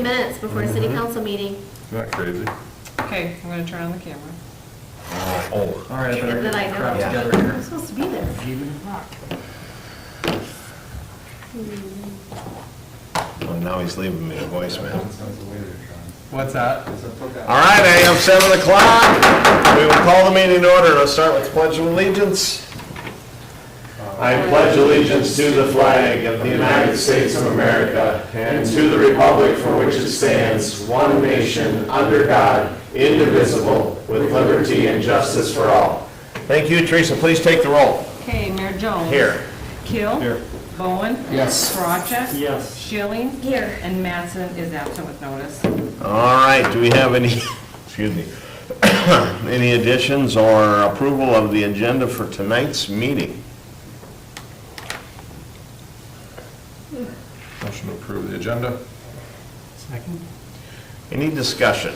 minutes before city council meeting. Isn't that crazy? Okay, I'm gonna turn on the camera. Oh. All right, I better That I get crap know. together I'm here. supposed to be there. Oh, now he's leaving me a voicemail. What's that? All right, AM 7 o'clock. We will call the meeting to order. Let's start with the Pledge of Allegiance. I pledge allegiance to the flag of the United States of America and to the republic for which it stands, one nation, under God, indivisible, with liberty and justice for all. Thank you, Teresa. Please take the roll. Okay, Mayor Jones. Here. Kill. Here. Bowen. Yes. Saracek. Yes. Schilling. Here. And Mattson is absent with notice. All right, do we have any, excuse me, any additions or approval of the agenda for tonight's meeting? Motion to approve the agenda. Second? Any discussion?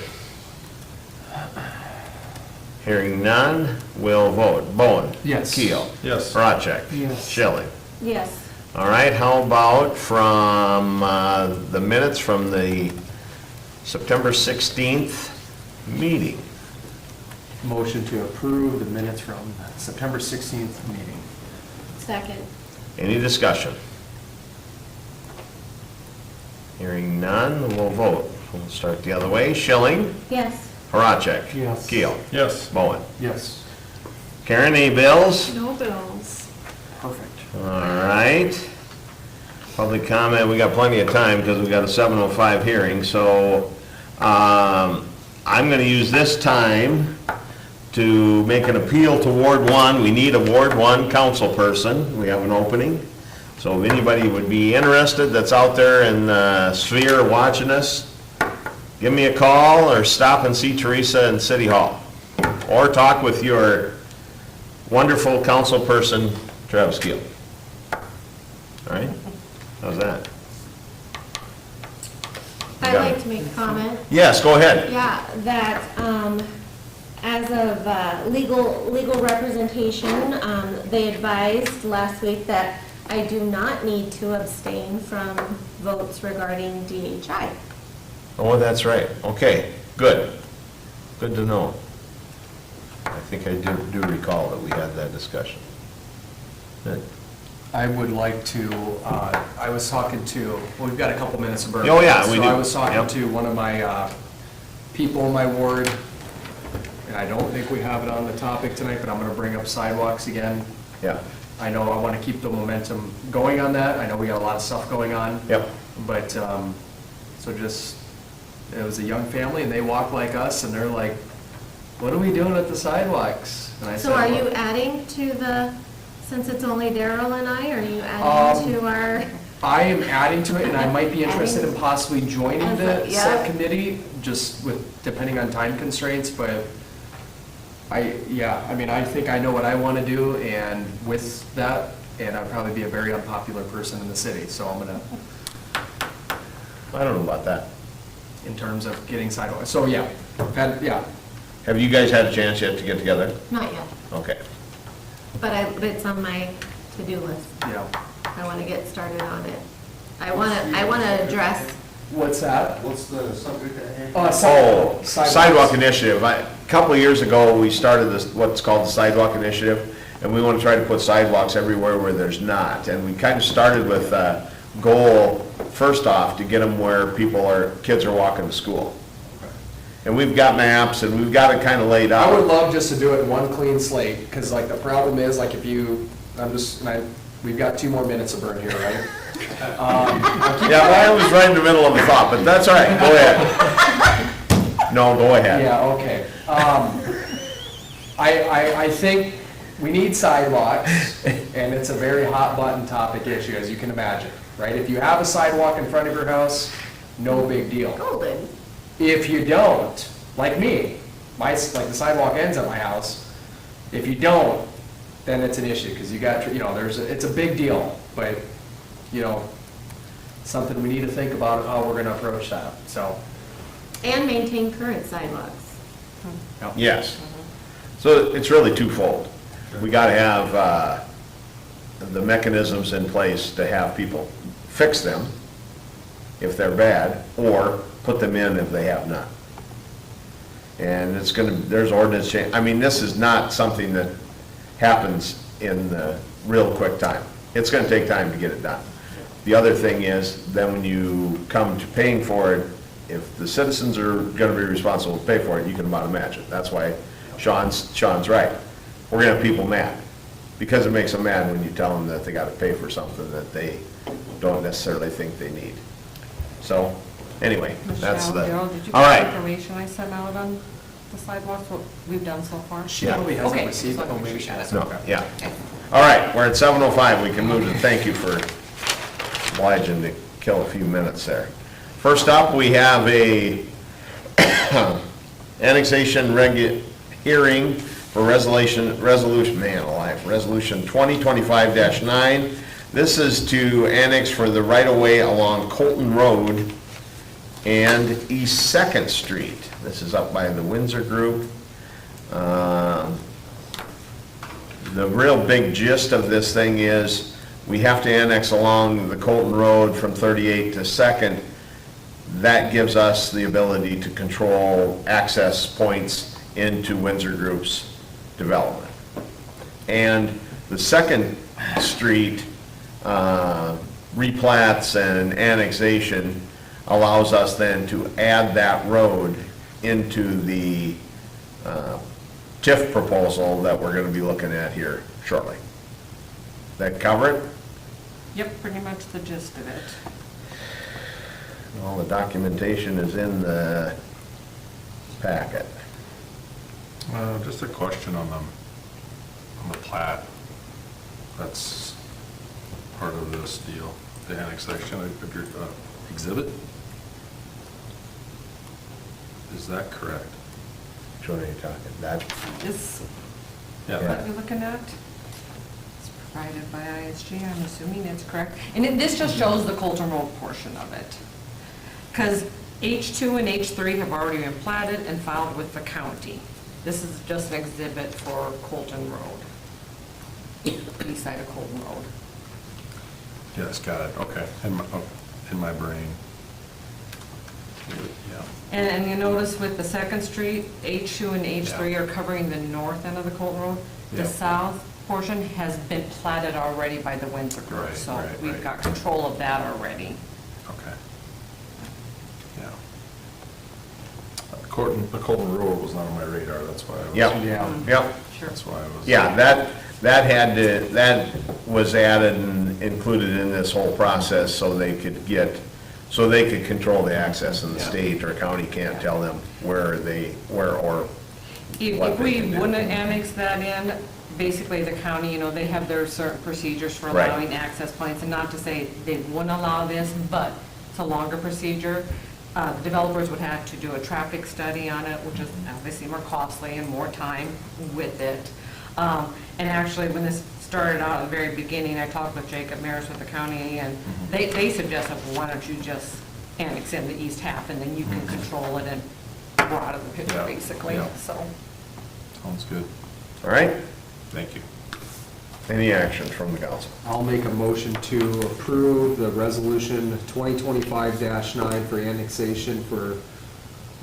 Hearing none, we'll vote. Bowen? Yes. Keel? Yes. Saracek? Yes. Schilling? Yes. All right, how about from the minutes from the September 16th meeting? Motion to approve the minutes from September 16th meeting. Second. Any discussion? Hearing none, we'll vote. We'll start the other way. Schilling? Yes. Horacek? Yes. Keel? Yes. Bowen? Yes. Karen, any bills? No bills. Perfect. All right. Public comment, we got plenty of time because we got a 7:05 hearing, so I'm going to use this time to make an appeal to Ward 1. We need a Ward 1 council person. We have an opening. So if anybody would be interested that's out there in the sphere watching us, give me a call or stop and see Teresa in City Hall. Or talk with your wonderful council person, Travis Keel. All right? How's that? I'd like to make a comment. Yes, go ahead. Yeah, that, as of legal representation, they advised last week that I do not need to abstain from votes regarding DHI. Oh, that's right. Okay, good. Good to know. I think I do recall that we had that discussion. Good. I would like to, I was talking to, well, we've got a couple minutes of burn. Oh, yeah, we So do. I was talking Yep. to one of my people in my ward, and I don't think we have it on the topic tonight, but I'm going to bring up sidewalks again. Yeah, I know I want to keep the momentum going on that. I know we got a lot of stuff going on. yep. But, so just, it was a young family, and they walk like us, and they're like, what are we doing with the sidewalks? And I said, So are "Well, you adding to the, since it's only Daryl and I, are you adding to our? I am adding to it, and I might be interested in possibly joining the Yeah. subcommittee, just with, depending on time constraints, but I mean, I think I know what I want to do, and with that, and I'd probably be a very unpopular person in the city, so I'm gonna, I don't know about that. in terms of getting sidewalks, so yeah, yeah. Have you guys had a chance yet to get together? Not yet, Okay. but it's on my to-do list. Yeah. I want to get started on it. I want to address, What's that? What's the subject at hand? Oh, sidewalk initiative. A couple of years ago, we started this, what's called the sidewalk initiative, and we want to try to put sidewalks everywhere where there's not. And we kind of started with a goal, first off, to get them where kids are walking to school. And we've got maps, and we've got it kind of laid I would out. love just to do it in one clean slate, because like the problem is, like if you, we've got 2 more minutes to burn here, right? Yeah, well, I was right in the middle of the thought, but that's all right. Go ahead. No, go ahead. Yeah, okay. I think we need sidewalks, and it's a very hot button topic issue, as you can imagine, right? If you have a sidewalk in front of your house, no big deal. Colton. If you don't, like me, like the sidewalk ends at my house, if you don't, then it's an issue, because you got, it's a big deal, but, something we need to think about how we're gonna approach that, so. And maintain current sidewalks. Yes. So it's really twofold. We got to have the mechanisms in place to have people fix them if they're bad, or put them in if they have not. And it's gonna, there's ordinance change, I mean, this is not something that happens in the real quick time. It's gonna take time to get it done. The other thing is, then when you come to paying for it, if the citizens are gonna be responsible to pay for it, you can about imagine. That's why Sean's right. We're gonna have people mad, because it makes them mad when you tell them that they gotta pay for something that they don't necessarily think they need. So, anyway, that's the, Michelle, Daryl, did you all get the right. information I sent out on the sidewalks, what we've done so far? She probably hasn't Okay, received it. so Oh, maybe she got has. it. No, yeah. All right, we're at 7:05, we can move to thank you for obliging to kill a few minutes there. First up, we have a annexation hearing for resolution 2025-9. This is to annex for the right-of-way along Colton Road and East Second Street. This is up by the Windsor Group. The real big gist of this thing is, we have to annex along the Colton Road from 38 to Second. That gives us the ability to control access points into Windsor Group's development. And the Second Street replats and annexation allows us then to add that road into the TIF proposal that we're gonna be looking at here shortly. That cover it? Yep, pretty much the gist of it. All the documentation is in the packet. Just a question on the plat. That's part of this deal, the annexation of your exhibit. Is that correct? Which one are you talking? That, This, Yeah. what you're looking at, it's provided by ISG, I'm assuming it's correct. And this just shows the Colton Road portion of it. Because H2 and H3 have already been platted and filed with the county. This is just an exhibit for Colton Road, east side of Colton Road. Yes, got it, okay, in my brain. Yeah, And you notice with the Second Street, H2 and H3 are covering the north end of the Colton Road. The Yeah. south portion has been platted already by the Windsor Group, Right, so right, we've right. got control of that already. okay. Yeah. The Colton Road was not on my radar, that's why I was. yep, Yeah. yep. Sure. That's why I was. Yeah, that was added and included in this whole process so they could control the access, and the Yeah. state or county can't tell them where or If what if they we can do. wouldn't annex that in, basically the county, you know, they have their certain procedures for Right. allowing access points, and not to say they wouldn't allow this, but it's a longer procedure. Developers would have to do a traffic study on it, which is obviously more costly and more time with it. And actually, when this started out at the very beginning, I talked with Jacob Maris with the county, and they suggested, well, why don't you just annex in the east half, and then you can control it, and we're out of the picture, Yeah, basically, yeah. so. Sounds good, All right? thank you. Any action from the council? I'll make a motion to approve the resolution 2025-9 for annexation for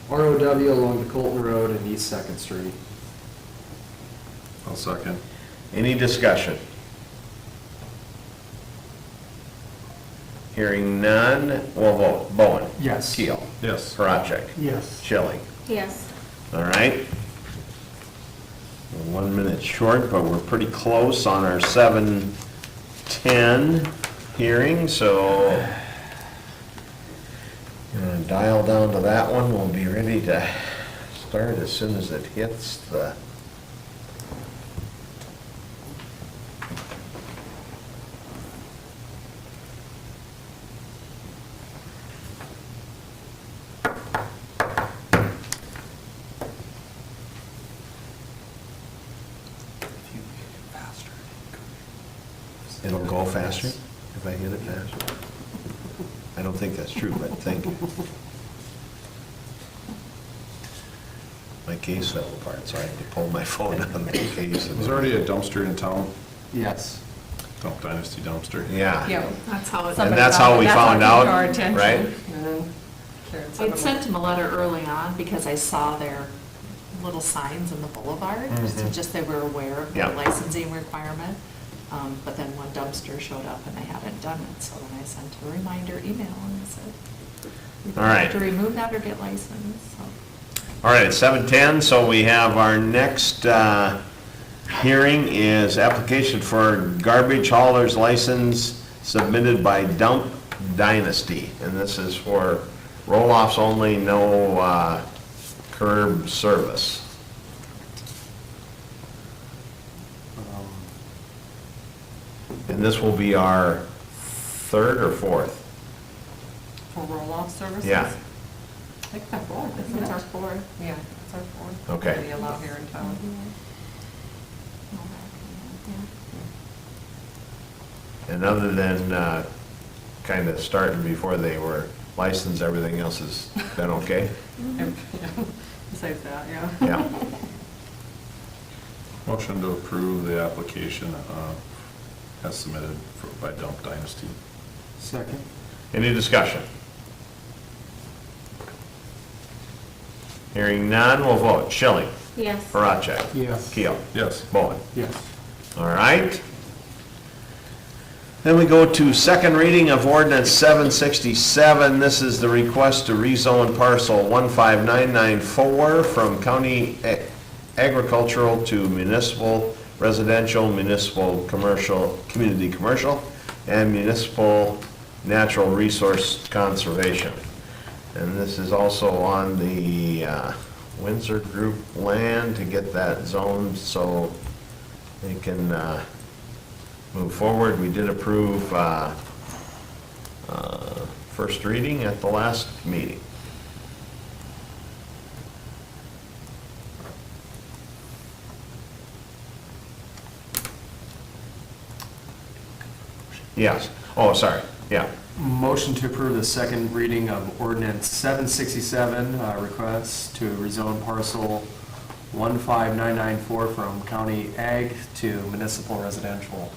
ROW along the Colton Road and East Second Street. I'll second. Any discussion? Hearing none, we'll vote. Bowen? Yes. Keel? Yes. Horacek? Yes. Schilling? Yes. All right. We're 1 minute short, but we're pretty close on our 7:10 hearing, so gonna dial down to that one. We'll be ready to start as soon as it hits the It'll go faster if I hit it faster? I don't think that's true, but thank you. My case fell apart, so I had to pull my phone out of the case. Is there already a dumpster in town? Yes. Oh, Dynasty dumpster? Yeah. Yeah. That's how it. And that's how we found out, Our attention. right? And then There, it's I'd sent them a letter early on because I saw their little signs in the boulevard, so just they were aware of the Yeah. licensing requirement. But then one dumpster showed up and they hadn't done it, so then I sent a reminder email and I said, you All right. have to remove that or get licensed, so. All right, it's 7:10, so we have our next hearing is application for garbage hauler's license submitted by Dump Dynasty. And this is for roll-offs only, no curb service. And this will be our third or fourth? For roll-off services? Yeah. I think that's fourth, isn't It's it? our fourth. Yeah, it's our fourth. Okay. That we allow here in town. And other than kind of starting before they were licensed, everything else has been okay? Besides that, yeah. Yeah. Motion to approve the application as submitted by Dump Dynasty. Second. Any discussion? Hearing none, we'll vote. Schilling. Yes. Horacek. Yes. Keel. Yes. Bowen. Yes. All right. Then we go to second reading of Ordinance 767. This is the request to rezone parcel 15994 from county agricultural to municipal residential, municipal commercial, community commercial, and municipal natural resource conservation. And this is also on the Windsor Group land to get that zoned so they can move forward. We did approve first reading at the last meeting. Yes. Oh, sorry. Yeah. Motion to approve the second reading of ordinance 767, request to rezone parcel 15994 from county ag to municipal residential,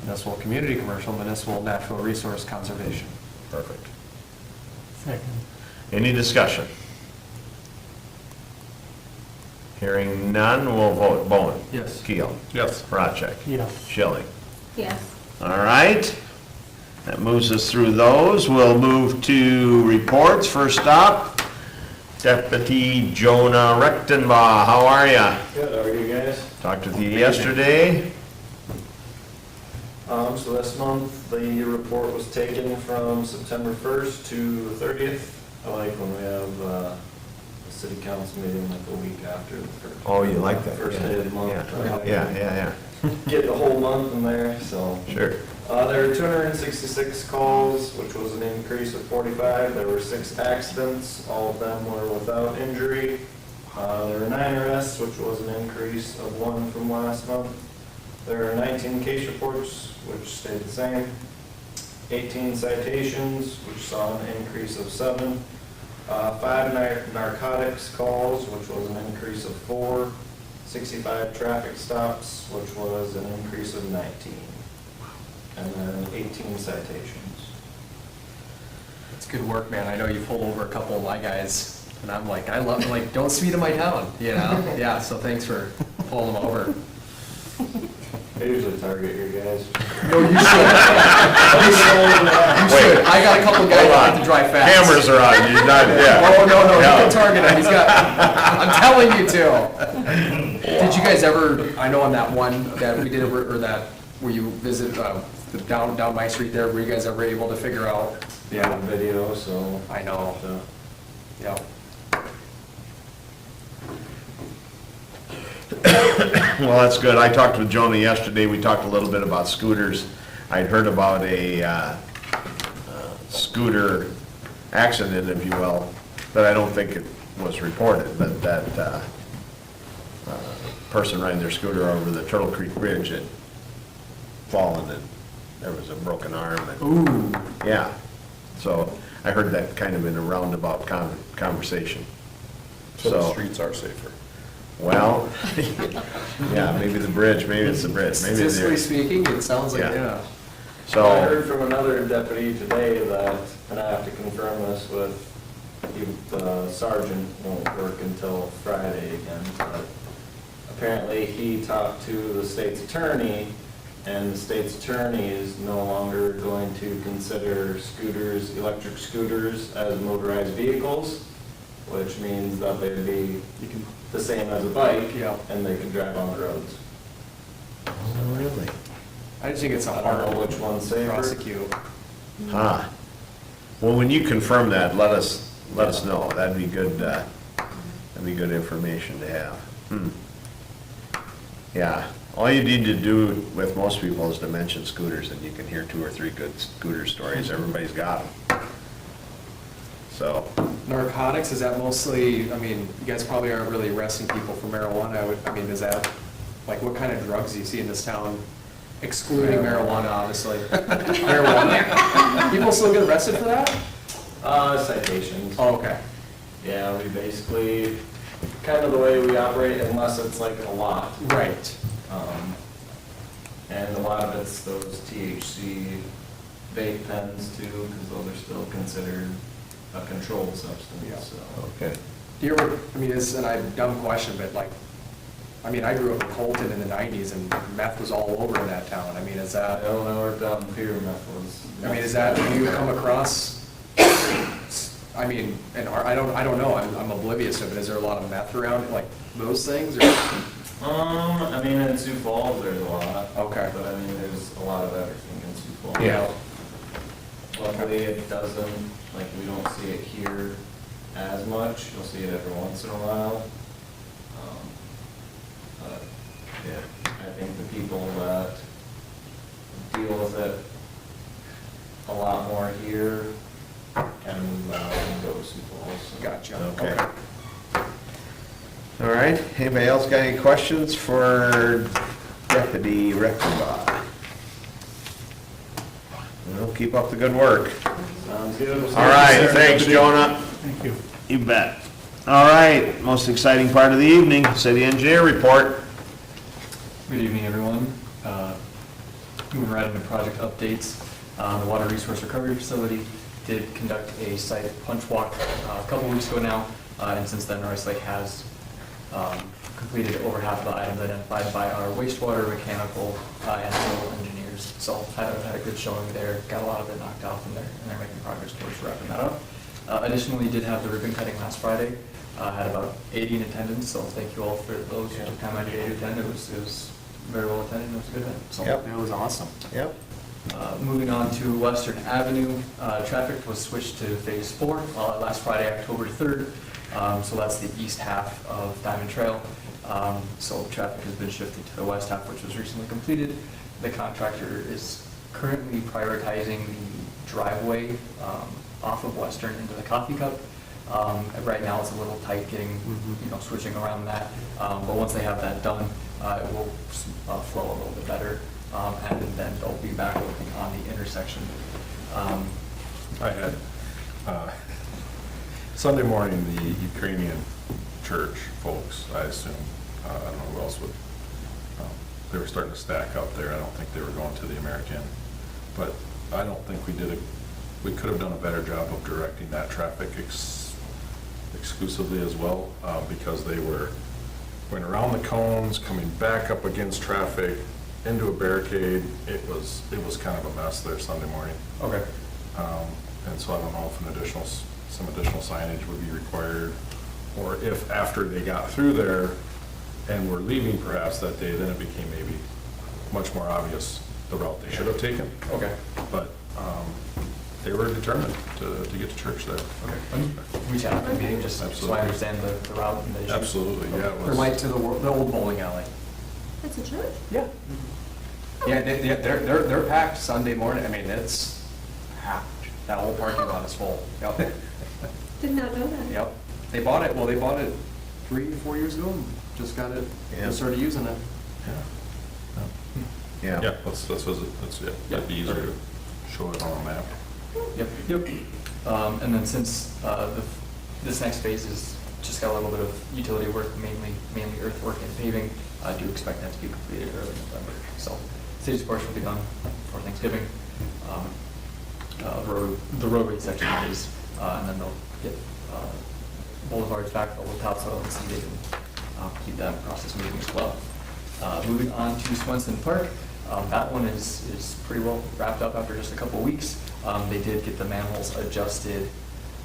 municipal community commercial, municipal natural resource conservation. Perfect. Second. Any discussion? Hearing none, we'll vote. Bowen. Yes. Keel. Yes. Horacek. Yes. Schilling. Yes. All right. That moves us through those. We'll move to reports. First up, Deputy Jonah Rechtenbaugh. How are you? Good, how are you guys? Talked with you yesterday. So this month, the report was taken from September 1st to the 30th. I like when we have a city council meeting like a week after the first. Oh, you like that? First day of the month. Yeah. Get the whole month in there, so. Sure. There were 266 calls, which was an increase of 45. There were 6 accidents, all of them were without injury. There were 9 arrests, which was an increase of 1 from last month. There are 19 case reports, which stayed the same. 18 citations, which saw an increase of 7. 5 narcotics calls, which was an increase of 4. 65 traffic stops, which was an increase of 19. And then 18 citations. It's good work, man. I know you pulled over a couple of my guys, and I'm like, I love, like, don't speed in my town, you know? Yeah, so thanks for pulling them over. I usually target your guys. No, you should. You should. I got a couple guys that like to drive fast. Cameras are on. You're not, yeah. Oh, no, you Yeah. can target him. He's got, I'm telling you to. Did you guys ever, I know on that one that we did, or that, where you visit, down my street there, were you guys ever able to figure out? Yeah, the video, so. I know. So, Yeah. Well, that's good. I talked with Jonah yesterday. We talked a little bit about scooters. I'd heard about a scooter accident, if you will, that I don't think it was reported, but that person riding their scooter over the Turtle Creek Bridge had fallen and there was a broken arm. And, Ooh. yeah. So I heard that kind of in a roundabout conversation. So the streets are safer. Well, yeah, maybe the bridge, maybe it's the bridge, maybe Statistically there. speaking, it sounds like, Yeah. yeah. I So, heard from another deputy today that, and I have to confirm this with the sergeant won't work until Friday again, but apparently he talked to the state's attorney, and the state's attorney is no longer going to consider scooters, electric scooters, as motorized vehicles, which means that they'd be the same as a bike, Yeah. and they can drive on the roads. Oh, really? I just think it's a I hard don't know which one's safer. prosecute. Huh. Well, when you confirm that, let us know. That'd be good information to have. Hmm. Yeah, all you need to do with most people is to mention scooters, and you can hear 2 or 3 good scooter stories. Everybody's got them. So, Narcotics, is that mostly, I mean, you guys probably aren't really arresting people for marijuana. I mean, is that, like, what kind of drugs do you see in this town? Excluding marijuana, obviously. Marijuana? People still get arrested for that? Citations. Oh, okay. Yeah, we basically, kind of the way we operate, unless it's like a lot. Right. And a lot of it's those THC vape pens too, because those are still considered a controlled substance, so. okay. Do you ever, I mean, it's a dumb question, but like, I mean, I grew up in Colton in the 90s and meth was all over in that town. I mean, is I that, don't know where down here meth was. I mean, is that, do you come across, I mean, and I don't know, I'm oblivious to it, but is there a lot of meth around, like those things, or? I mean, in Sioux Falls, there's a lot. Okay. But I mean, there's a lot of everything in Sioux Falls. Yeah. Luckily, it doesn't, like, we don't see it here as much. You'll see it every once in a while. But Yeah. I think the people that deal with it a lot more here can move out and go to Sioux Falls. So. Gotcha. Okay. All right, anybody else got any questions for Deputy Reckenbach? Well, keep up the good work. Sounds good. All right, thanks, Jonah. Thank you. You bet. All right, most exciting part of the evening, city engineer report. Good evening, everyone. Moving right into project updates. The Water Resource Recovery Facility did conduct a site punch walk a couple weeks ago now, and since then, Rice Lake has completed over half of the items identified by our wastewater, mechanical, and civil engineers. So had a good showing there, got a lot of it knocked off, and they're making progress towards wrapping that up. Additionally, did have the ribbon cutting last Friday. Had about 80 in attendance, so thank you all for those who took time out of your day to attend. It was very well attended, it was a good event. So Yep. It was awesome. Yep. Moving on to Western Avenue, traffic was switched to Phase 4 last Friday, October 3rd. So that's the east half of Diamond Trail. So traffic has been shifted to the west half, which was recently completed. The contractor is currently prioritizing the driveway off of Western into the Coffee Cup. Right now, it's a little tight getting, switching around that. But once they have that done, it will flow a little bit better. And then they'll be back working on the intersection. I had, Sunday morning, the Ukrainian church folks, I assume, I don't know who else would, they were starting to stack up there. I don't think they were going to the American, but I don't think we could have done a better job of directing that traffic exclusively as well, because they were going around the cones, coming back up against traffic, into a barricade. It was kind of a mess there Sunday morning. Okay. And so I don't know if some additional signage would be required, or if after they got through there and were leaving perhaps that day, then it became maybe much more obvious the route they should have taken. Okay. But they were determined to get to church there. Okay. We chat after the meeting, just so I Absolutely. understand the route and the issue. Absolutely, yeah. it They're was- right to the old bowling alley. It's a church? Yeah. Yeah, they're packed Sunday morning. I mean, it's packed. That whole parking lot is full. Yep. Did not know that. Yep. They bought it 3-4 years ago and just got it, Yeah. just started using it. Yeah. Yeah, let's visit, that'd be easier to show it on a map. Yep. And then since this next phase is just got a little bit of utility work, mainly earthwork and paving, I do expect that to be completed early November. So city's portion will be done for Thanksgiving. The roadway section is, and then they'll get boulevards backfill with topsoil and seeded, and keep that process moving as well. Moving on to Swenson Park, that one is pretty well wrapped up after just a couple weeks. They did get the manholes adjusted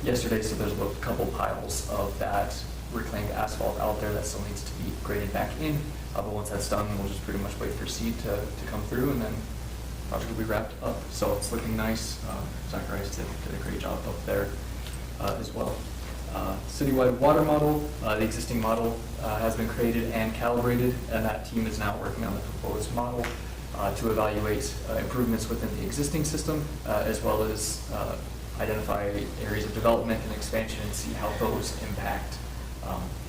yesterday, so there's a couple piles of that reclaimed asphalt out there that still needs to be graded back in. But once that's done, we'll just pretty much wait for seed to come through, and then the project will be wrapped up. So it's looking nice. Zacharias did a great job up there as well. Citywide water model, the existing model has been created and calibrated, and that team is now working on the proposed model to evaluate improvements within the existing system, as well as identify areas of development and expansion and see how those impact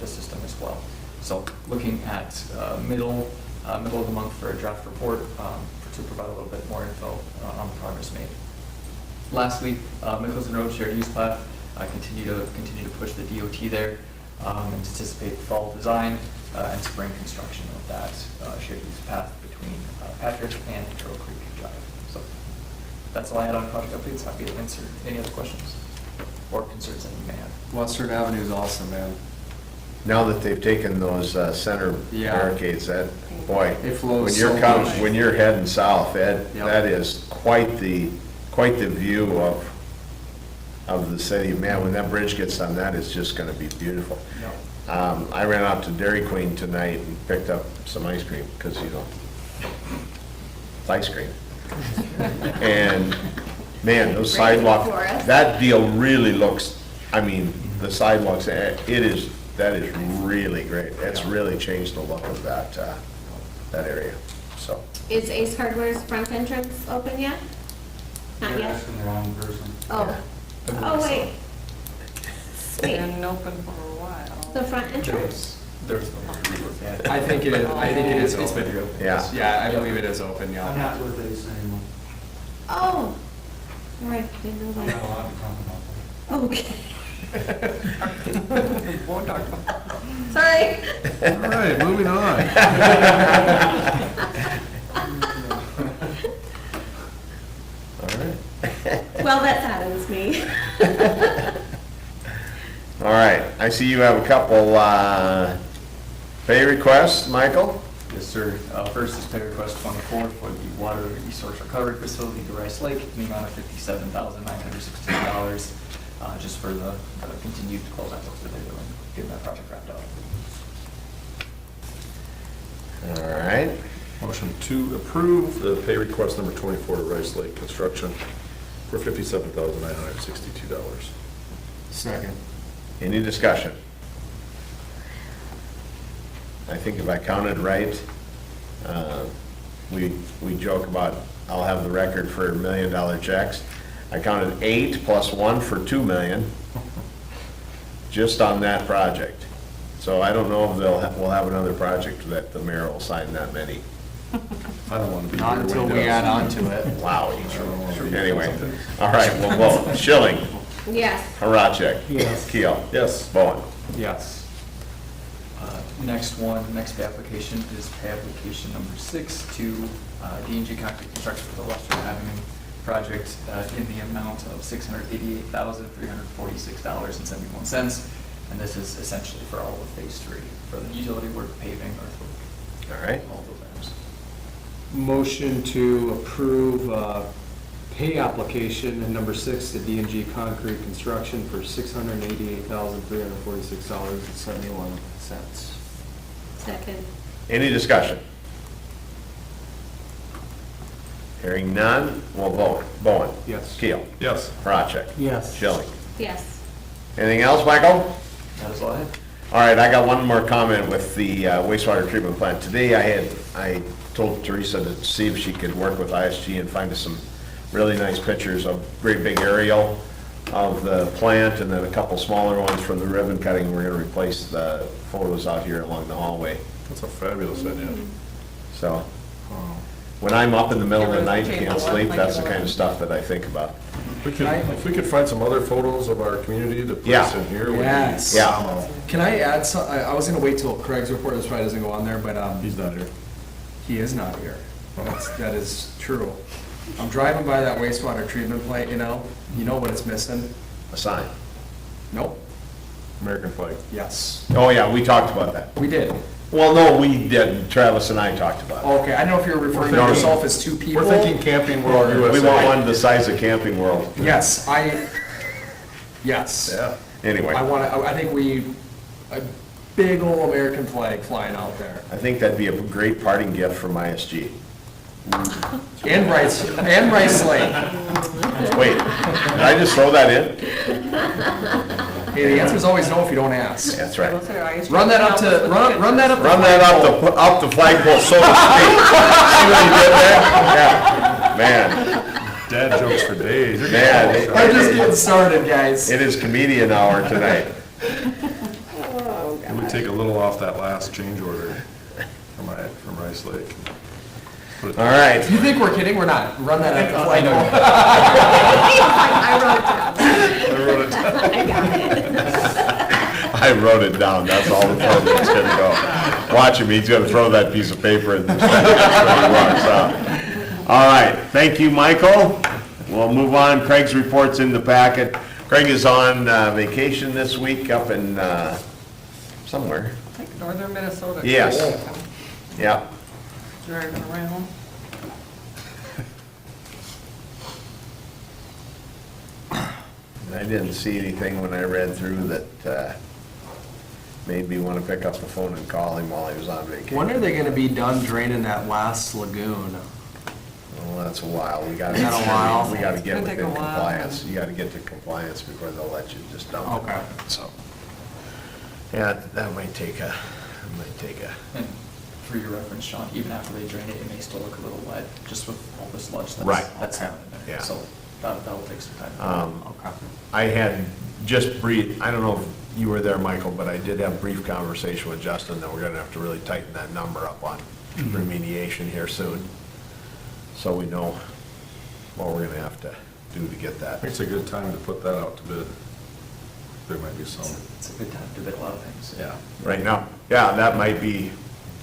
the system as well. So looking at middle of the month for a draft report to provide a little bit more info on the progress made. Lastly, Mickelson Road shared use path. Continue to push the DOT there, and anticipate fall design and spring construction of that shared use path between Patrick and Carroll Creek Drive. So that's all I had on project updates. Happy to answer any other questions or concerns that you may have. Western Avenue is awesome, man. Now that they've taken those center Yeah. barricades, that, boy, It flows when you're so much. when you're heading south, Ed, Yep. that is quite the view of the city. Man, when that bridge gets done, that is just gonna be beautiful. I ran out to Dairy Queen tonight and picked up some ice cream, because, you know, it's ice cream. And, man, those Ready sidewalk, for us. that deal really looks, I mean, the sidewalks, that is really great. It's really changed the look of that area, so. Is Ace Hardware's front entrance open yet? Not You're yet? asking the wrong person. Oh, oh, wait. Sweet. Been open for a while. The front entrance? There's no rework. I think it is, it's been open. Yeah. Yeah, I believe it is open, I'm yeah. not with Ace anymore. Oh, all right, didn't know I'm not that. allowed to talk about that. Okay, Won't talk about that. sorry. All right, moving on. All right. Well, that saddens me. All right, I see you have a couple pay requests, Michael? Yes, sir. First is pay request 24 for the water resource recovery facility to Rice Lake, in the amount of $57,916, just for the continued closeout work that they're doing, getting that project wrapped up. All right, Motion to approve the pay request number 24 to Rice Lake Construction for $57,962. Second. any discussion? I think if I counted right, we joke about, I'll have the record for $1 million checks. I counted 8 plus 1 for $2 million, just on that project. So I don't know if we'll have another project that the mayor will sign that many. I don't want to be here Not when until he we does. add on to it. Wow. Anyway, all right, we'll vote. Schilling, Yes. Horacek. Yes. Keel. Yes. Bowen. Yes. Next pay application is pay application number 6 to D&G Concrete Construction for the Western Avenue project in the amount of $688,346.71. And this is essentially for all of phase 3, for the utility work, paving, earthwork, All right, all those items. Motion to approve pay application number 6 to D&G Concrete Construction for $688,346.71. Second. any discussion? Hearing none, we'll vote. Bowen. Yes. Keel. Yes. Horacek. Yes. Schilling. Yes. Anything else, Michael? That is all I have. All right, I got one more comment with the wastewater treatment plant. Today, I told Teresa to see if she could work with ISG and find us some really nice pictures of great big aerial of the plant, and then a couple smaller ones from the ribbon cutting. We're gonna replace the photos out here along the hallway. That's a fabulous idea. So, when I'm up in the middle of the night, Okay, can't well, sleep, thank that's you. the kind of stuff that I think about. If we could find some other photos of our community to Yeah. place in here. would be Yes. Yeah. phenomenal. Can I add some, I was gonna wait till Craig's report, this probably doesn't go on there, but He's not here. he is not here. That is true. I'm driving by that wastewater treatment plant, you know what it's missing? A sign. Nope. American flag. Yes, Oh, yeah, we talked about that. we did. Well, no, we didn't. Travis and I talked about it. Okay, I don't know if you're referring to No, yourself as two people. We're thinking Camping World USA. We want one the size of Camping World. Yes, yes. Yeah. Anyway, I think a big old American flag flying out there. I think that'd be a great parting gift from ISG. And Rice Lake. Wait, did I just throw that in? Hey, the answer's always no if you don't ask. That's right. Run that up to, run that up. Run that up the flagpole, so to speak. See what you did there? Yeah, man, Dad jokes for days. You're Man, getting all I'm just shy. getting started, guys. it is comedian hour tonight. Can we take a little off that last change order from Rice Lake? Put it- All right, You think we're kidding? We're not. Run that up the flagpole. I wrote it down. I wrote it down, that's all the fun that's gonna go. Watch him, he's gonna throw that piece of paper and All right, thank you, Michael. We'll move on, Craig's report's in the packet. Craig is on vacation this week up in, somewhere. I think northern Minnesota. Yes. Yeah. Driving around. I didn't see anything when I read through that made me want to pick up the phone and call him while he was on vacation. When are they gonna be done draining that last lagoon? Well, that's a while. We gotta, Is that a while? we gotta get It's gonna take within a while. compliance. You gotta get to compliance before they'll let you just dump it. Okay. So, yeah, that might take a, And for your reference, Sean, even after they drain it, it may still look a little wet, just with all the sludge Right. that's happening there. Yeah. So that'll take some time. Okay. I had just brief, I don't know if you were there, Michael, but I did have a brief conversation with Justin that we're gonna have to really tighten that number up on remediation here soon. So we know what we're gonna have to do to get I that. think it's a good time to put that out to bid. There might be some, It's a good time to bid a lot of things. Yeah, right now, yeah, that might be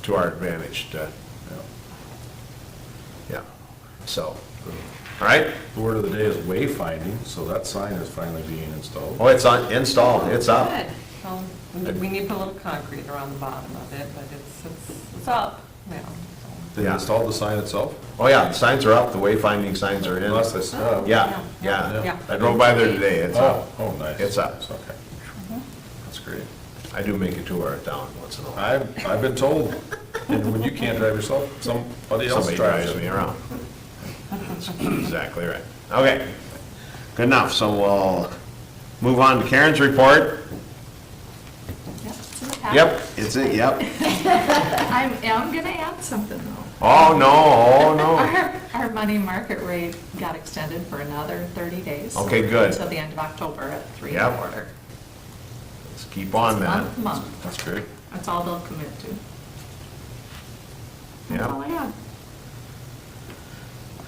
to our advantage to, yeah, so, all right? the word of the day is wayfinding, so that sign is finally being installed. Oh, it's on, installed, it's up. Good. Well, we need to put a little concrete around the bottom of it, but it's up now. so. They Yeah. installed the sign itself? Oh, yeah, the signs are up, the wayfinding signs are in. Unless they stop. Yeah, Yeah. yeah, I drove by there today, it's up. Oh, nice. It's up. It's okay. That's great. I do make a tour of town once in a while. I've been told, and when you can't drive yourself, somebody else Somebody drives drives me you. around. Exactly right. Okay, good enough, so we'll move on to Karen's report. Yep, it's in the packet. Yep, it's it, yep. I am gonna add something though. Oh, no, oh, no. Our money market rate got extended for another 30 days. Okay, good. Until the end of October at 3 Yep.1/4. Let's keep on that. Month. That's great. That's all they'll commit to. That's Yep. all I have.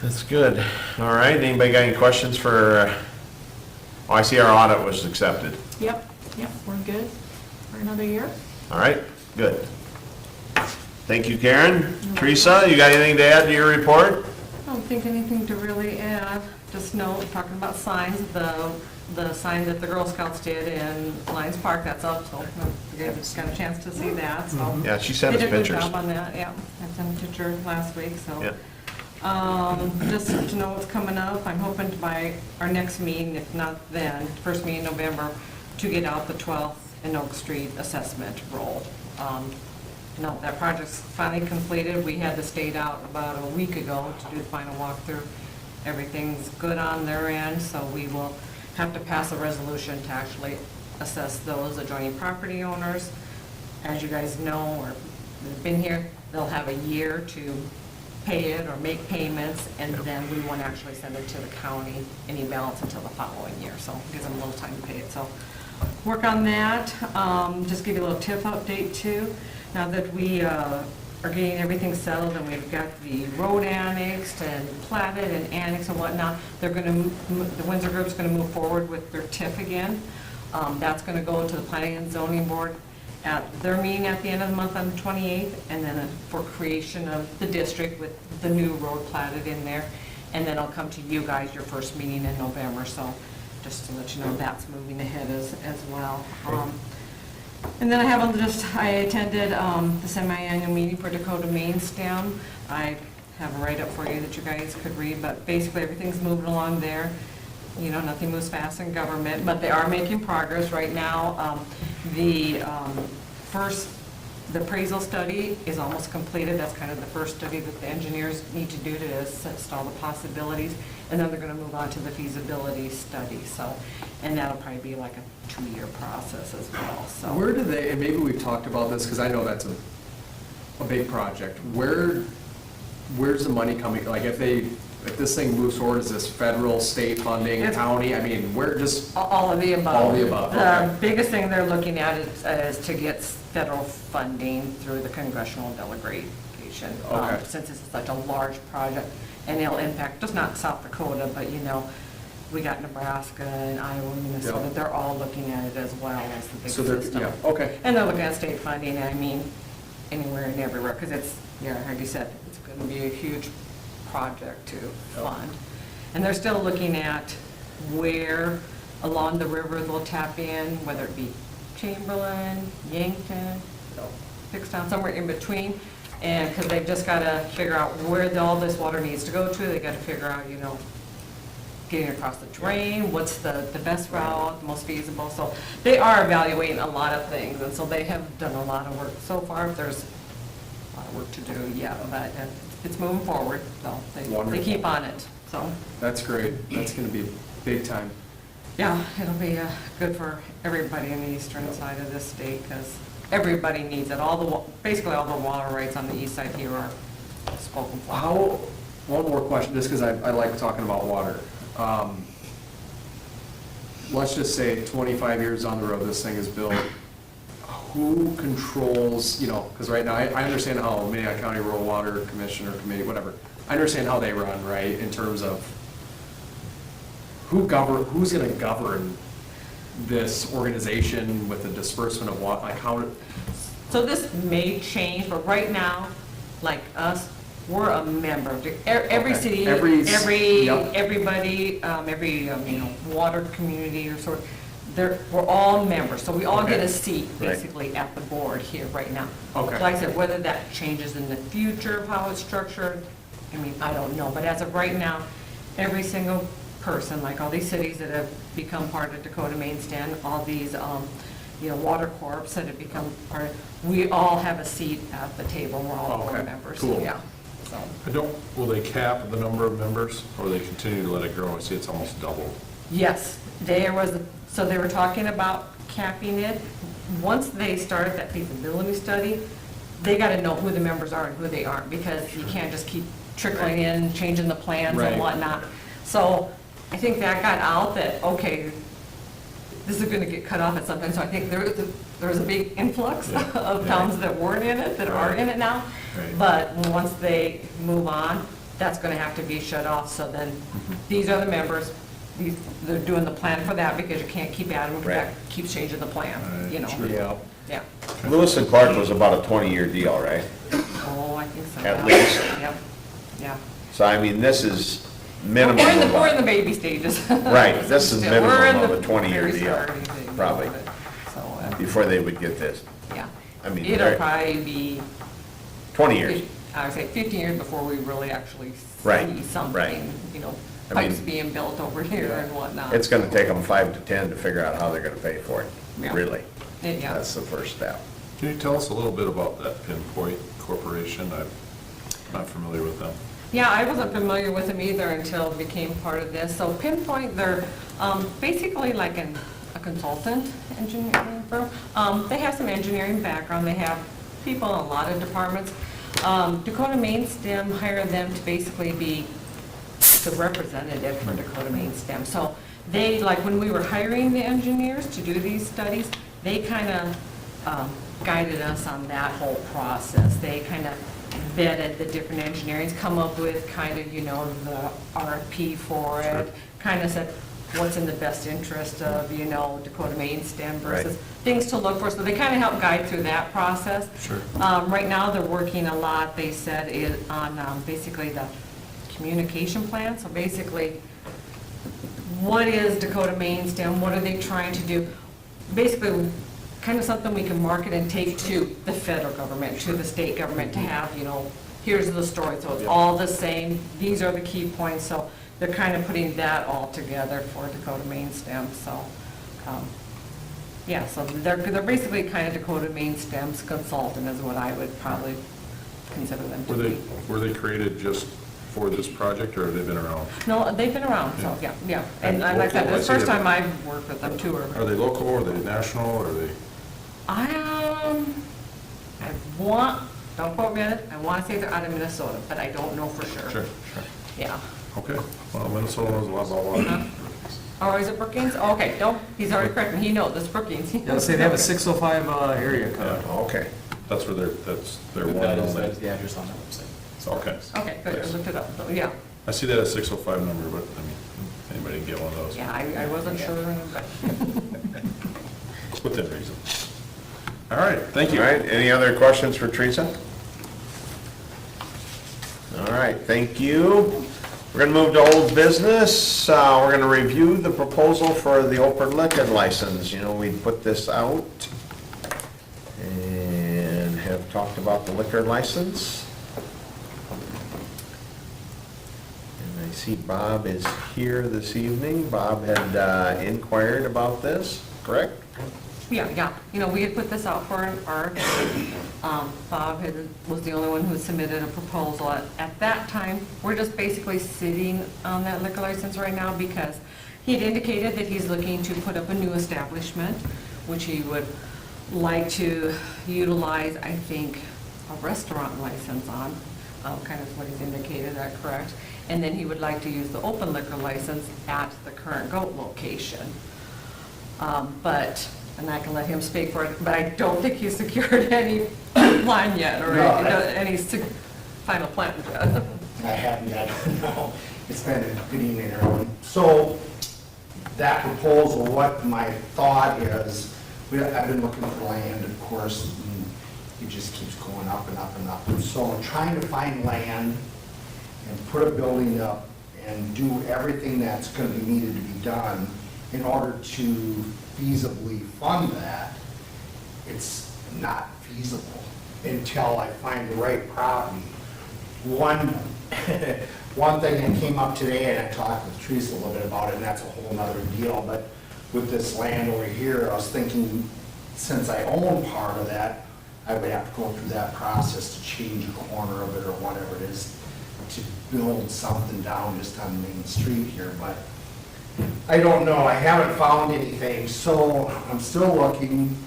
That's good. All right, anybody got any questions for, oh, I see our audit was accepted. Yep, we're good for another year. All right, good. Thank you, Karen. Teresa, you got anything to add to your report? I don't think anything to really add, just note, talking about signs, the sign that the Girl Scouts did in Lions Park, that's up, so you guys got a chance to see that, so. Yeah, she sent us They did a good pictures. job on that, yeah, I sent a picture last week, so. Yeah. Just to know what's coming up, I'm hoping by our next meeting, if not then, first meeting in November, to get out the 12th and Oak Street assessment roll. No, that project's finally completed. We had the state out about a week ago to do the final walkthrough. Everything's good on their end, so we will have to pass a resolution to actually assess those adjoining property owners. As you guys know, or have been here, they'll have a year to pay it or make payments, and then we won't actually send it to the county, any balance until the following year, so it gives them a little time to pay it. So work on that. Just give you a little TIF update too. Now that we are getting everything settled and we've got the road annexed and platted and annexed and whatnot, they're going to, the Windsor Group's going to move forward with their TIF again. That's going to go to the Planning and Zoning Board at their meeting at the end of the month on the 28th, and then for creation of the district with the new road platted in there. And then I'll come to you guys, your first meeting in November, so just to let you know that's moving ahead as well. And then I attended the semi-annual meeting for Dakota Main Stem. I have a write-up for you that you guys could read, but basically everything's moving along there. You know, nothing moves fast in government, but they are making progress right now. The appraisal study is almost completed. That's kind of the first study that the engineers need to do to assess all the possibilities. And then they're going to move on to the feasibility study. So, and that'll probably be like a 2-year process as well, so. Where do they, and maybe we've talked about this, because I know that's a big project. Where's the money coming? Like if this thing moves forward, is this federal, state funding, It's- county? I mean, where, just, All of the above. All of the above, The okay. biggest thing they're looking at is to get federal funding through the congressional delegation. Okay. Since it's such a large project, and it'll impact, just not South Dakota, but you know, we got Nebraska and Iowa, Minnesota, Yep. they're all looking at it as well as the big so they're, system. yeah, okay. And they're looking at state funding, I mean, anywhere and everywhere, because it's, yeah, like you said, it's going to be a huge project to fund. And they're still looking at where along the river they'll tap in, whether it be Chamberlain, Yankton, Hickstown, somewhere in between. And because they've just got to figure out where all this water needs to go to, they got to figure out, you know, getting across the drain, what's the best route, the most feasible. So they are evaluating a lot of things, and so they have done a lot of work so far. There's a lot of work to do, yeah, but it's moving forward, so they Wonderful. keep on it, so. That's great. That's going to be big time. Yeah, it'll be good for everybody in the eastern side of this state, because everybody needs it. Basically all the water rights on the east side here are spoken for. One more question, just because I like talking about water. Let's just say 25 years on the road, this thing is built. Who controls, you know, because right now, I understand how Minnehaha County Rural Water Commission or Committee, whatever, I understand how they run, right, in terms of who's going to govern this organization with the disbursement of water, like how, So this may change, but right now, like us, we're a member. Every Okay. city, Yep. everybody, you know, water community or sort, we're all members, so we all get Okay. a seat Right. basically at the board here right now. Okay. Like I said, whether that changes in the future of how it's structured, I mean, I don't know, but as of right now, every single person, like all these cities that have become part of Dakota Main Stem, all these, you know, water corps that have become part, we all have a seat at the table, we're all board Okay, members, cool. yeah, so. Will they cap the number of members, or will they continue to let it grow? I see it's almost doubled. Yes, so they were talking about capping it. Once they started that feasibility study, they got to know who the members are and who they aren't, because you can't just keep trickling in, changing the plans Right. and whatnot. So I think that got out that, okay, this is going to get cut off at some time. So I think there was a big influx of towns that weren't in it, that are in it now. Right. But once they move on, that's going to have to be shut off. So then, these are the members, they're doing the plan for that, because you can't keep adding, Right. that keeps changing the plan, you know? yeah. Yeah. Lewis and Clark was about a 20-year deal, right? Oh, I think so. At yeah. least. Yep, yeah. So I mean, this is minimum We're in the, of we're in the a, baby stages. Right, this is We're in minimum of the a 20-year very deal, starting thing probably, of it. So, before they would get this. yeah. I mean, It'll they're- probably be 20 years. I would say 15 years before we really actually Right, see right. something, you know, I mean, pipes being built over here and whatnot. It's gonna take them 5 to 10 to figure out how they're gonna pay for it, Yeah. really. Yeah. That's the first step. Can you tell us a little bit about that Pinpoint Corporation? I'm not familiar with them. Yeah, I wasn't familiar with them either until it became part of this. So Pinpoint, they're basically like a consultant engineering firm. They have some engineering background. They have people in a lot of departments. Dakota Main Stem hired them to basically be the representative for Dakota Main Stem. So they, like when we were hiring the engineers to do these studies, they kind of guided us on that whole process. They kind of vetted the different engineerings, come up with kind of, you know, the RFP for it, kind of said what's in the best interest of, you know, Dakota Main Stem versus Right. things to look for. So they kind of help guide through that process. Sure. Right now, they're working a lot, they said, on basically the communication plan. So basically, what is Dakota Main Stem? What are they trying to do? Basically, kind of something we can market and take to the federal government, to the state government, to have, you know, here's the story, so it's all the same, these are the key points, so they're kind of putting that all together for Dakota Main Stem, so, yeah, so they're basically kind of Dakota Main Stem's consultant is what I would probably consider them to be. Were they created just for this project, or have they been around? No, they've been around, so, yeah. And like I said, this is the first time I've worked with them too. Are they local, or are they national, or are they? I want, don't quote me on it, I want to say they're out of Minnesota, but I don't know for sure. Sure. Yeah. Okay, well, Minnesota knows a lot about water. Oh, is it Brookings? Oh, okay, no, he's already correct me, he knows, it's Brookings. Yeah, say they have a 605 area code. Okay. That's where that's their one That only. is the address on the website. Okay. Okay, good, I looked it up, so, yeah. I see that as 605 number, but, I mean, anybody can get one of those. Yeah, I wasn't sure, but It's within reason. All right, thank All you. right, any other questions for Teresa? All right, thank you. We're gonna move to old business. We're gonna review the proposal for the open liquor license. You know, we put this out and have talked about the liquor license. And I see Bob is here this evening. Bob had inquired about this, correct? yeah, you know, we had put this out for an RFP. Bob was the only one who submitted a proposal. At that time, we're just basically sitting on that liquor license right now because he had indicated that he's looking to put up a new establishment, which he would like to utilize, I think, a restaurant license on, kind of what he's indicated, is that correct? And then he would like to use the open liquor license at the current GOAT location. And I can let him speak for it, but I don't think he's secured any plan yet, or any final plan yet. I haven't yet, no. It's been a good evening, everyone. So, that proposal, what my thought is, I've been looking for land, of course, and it just keeps going up and up and up. So I'm trying to find land and put a building up and do everything that's gonna be needed to be done in order to feasibly fund that. It's not feasible until I find the right property. One thing that came up today, and I talked with Teresa a little bit about it, and that's a whole nother deal, but with this land over here, I was thinking, since I own part of that, I would have to go through that process to change a corner of it or whatever it is, to build something down just on Main Street here, but I don't know, I haven't found anything, so I'm still looking,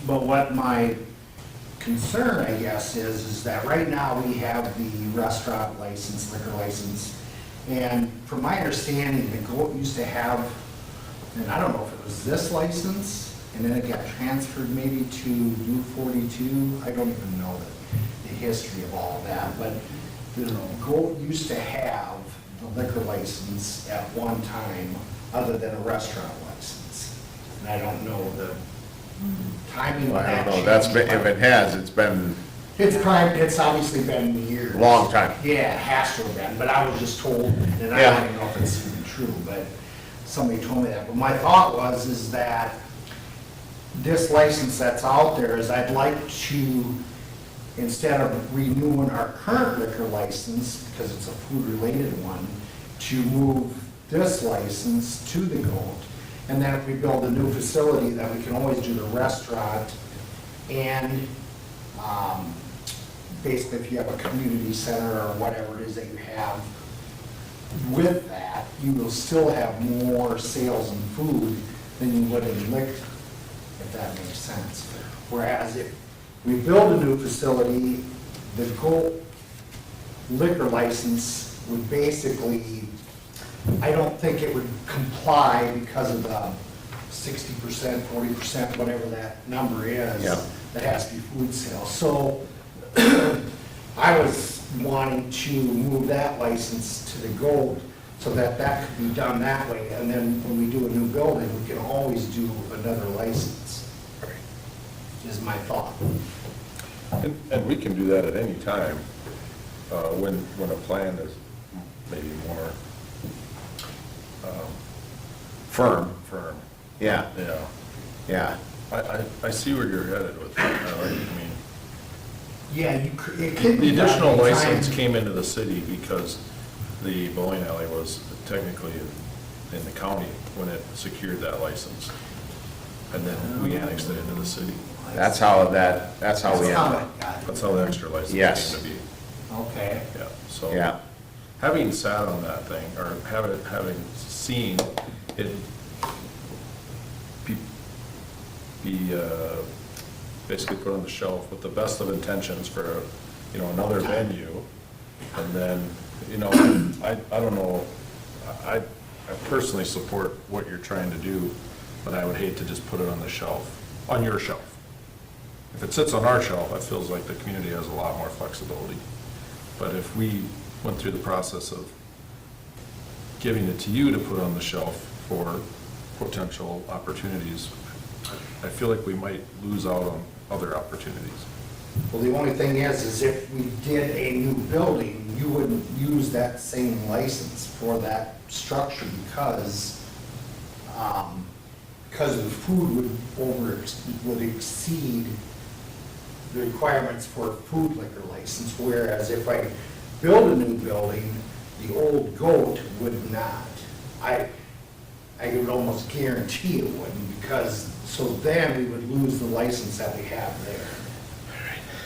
but what my concern, I guess, is that right now we have the restaurant license, liquor license, and from my understanding, the GOAT used to have, and I don't know if it was this license, and then it got transferred maybe to U42, I don't even know the history of all of that, but the GOAT used to have the liquor license at one time, other than a restaurant license. And I don't know the timing of Well, I that. don't know, that's been, change, if it has, it's been it's obviously been years. a long time. Yeah, it has to have been, but I was just told, and I Yeah. don't even know if it's even true, but somebody told me that. But my thought is that this license that's out there is I'd like to, instead of renewing our current liquor license, because it's a food-related one, to move this license to the GOAT. And then if we build a new facility, then we can always do the restaurant and basically if you have a community center or whatever it is that you have, with that, you will still have more sales in food than you would in liquor, if that makes sense. Whereas if we build a new facility, the GOAT liquor license would basically, I don't think it would comply because of the 60%, 40%, whatever that number is, Yeah. that has to be food sales. So I was wanting to move that license to the GOAT so that that could be done that way. And then when we do a new building, we can always do another license, is my thought. And we can do that at any time, when a plan is maybe more Firm, firm. yeah, Yeah. yeah. I see where you're headed with that, I mean, Yeah, it could the be done additional anytime. license came into the city because the bowling alley was technically in the county when it secured that license. And then we annexed it into the city. That's how we have it. Got it. That's how the extra license Yes. came to be. Okay. Yeah, so. Yeah. Having sat on that thing, or having seen it basically put on the shelf with the best of intentions for, another venue, and then, I don't know, I personally support what you're trying to do, but I would hate to just put it on the shelf, on your shelf. If it sits on our shelf, it feels like the community has a lot more flexibility. But if we went through the process of giving it to you to put on the shelf for potential opportunities, I feel like we might lose out on other opportunities. Well, the only thing is if we did a new building, you wouldn't use that same license for that structure because the food would exceed the requirements for a food liquor license, whereas if I build a new building, the old goat would not. I would almost guarantee it wouldn't, because, so then we would lose the license that we have there.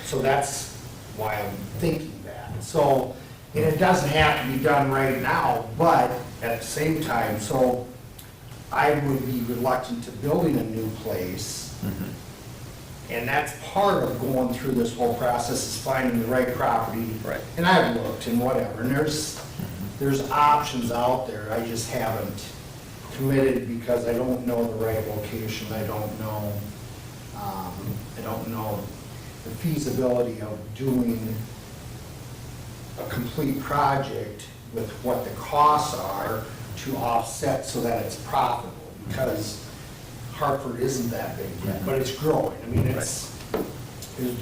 So that's why I'm thinking that. So, and it doesn't have to be done right now, but at the same time, so I would be reluctant to building a new place. And that's part of going through this whole process, is finding the right property. Right. And I've looked and whatever, and there's options out there, I just haven't committed because I don't know the right location, I don't know the feasibility of doing a complete project with what the costs are to offset so that it's profitable, because Hartford isn't that big yet, but it's growing. I mean,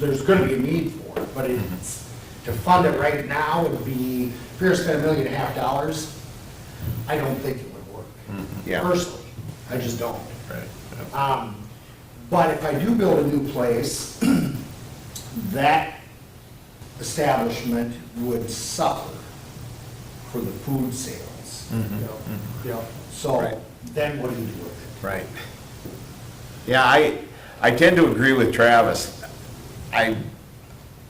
there's gonna be a need for it, but it's, to fund it right now would be, if you're gonna spend $1.5 million, I don't think it would work. Yeah. Personally, I just don't. Right. But if I do build a new place, that establishment would suffer for the food sales. So Right. then what do you do with it? Right. Yeah, I tend to agree with Travis.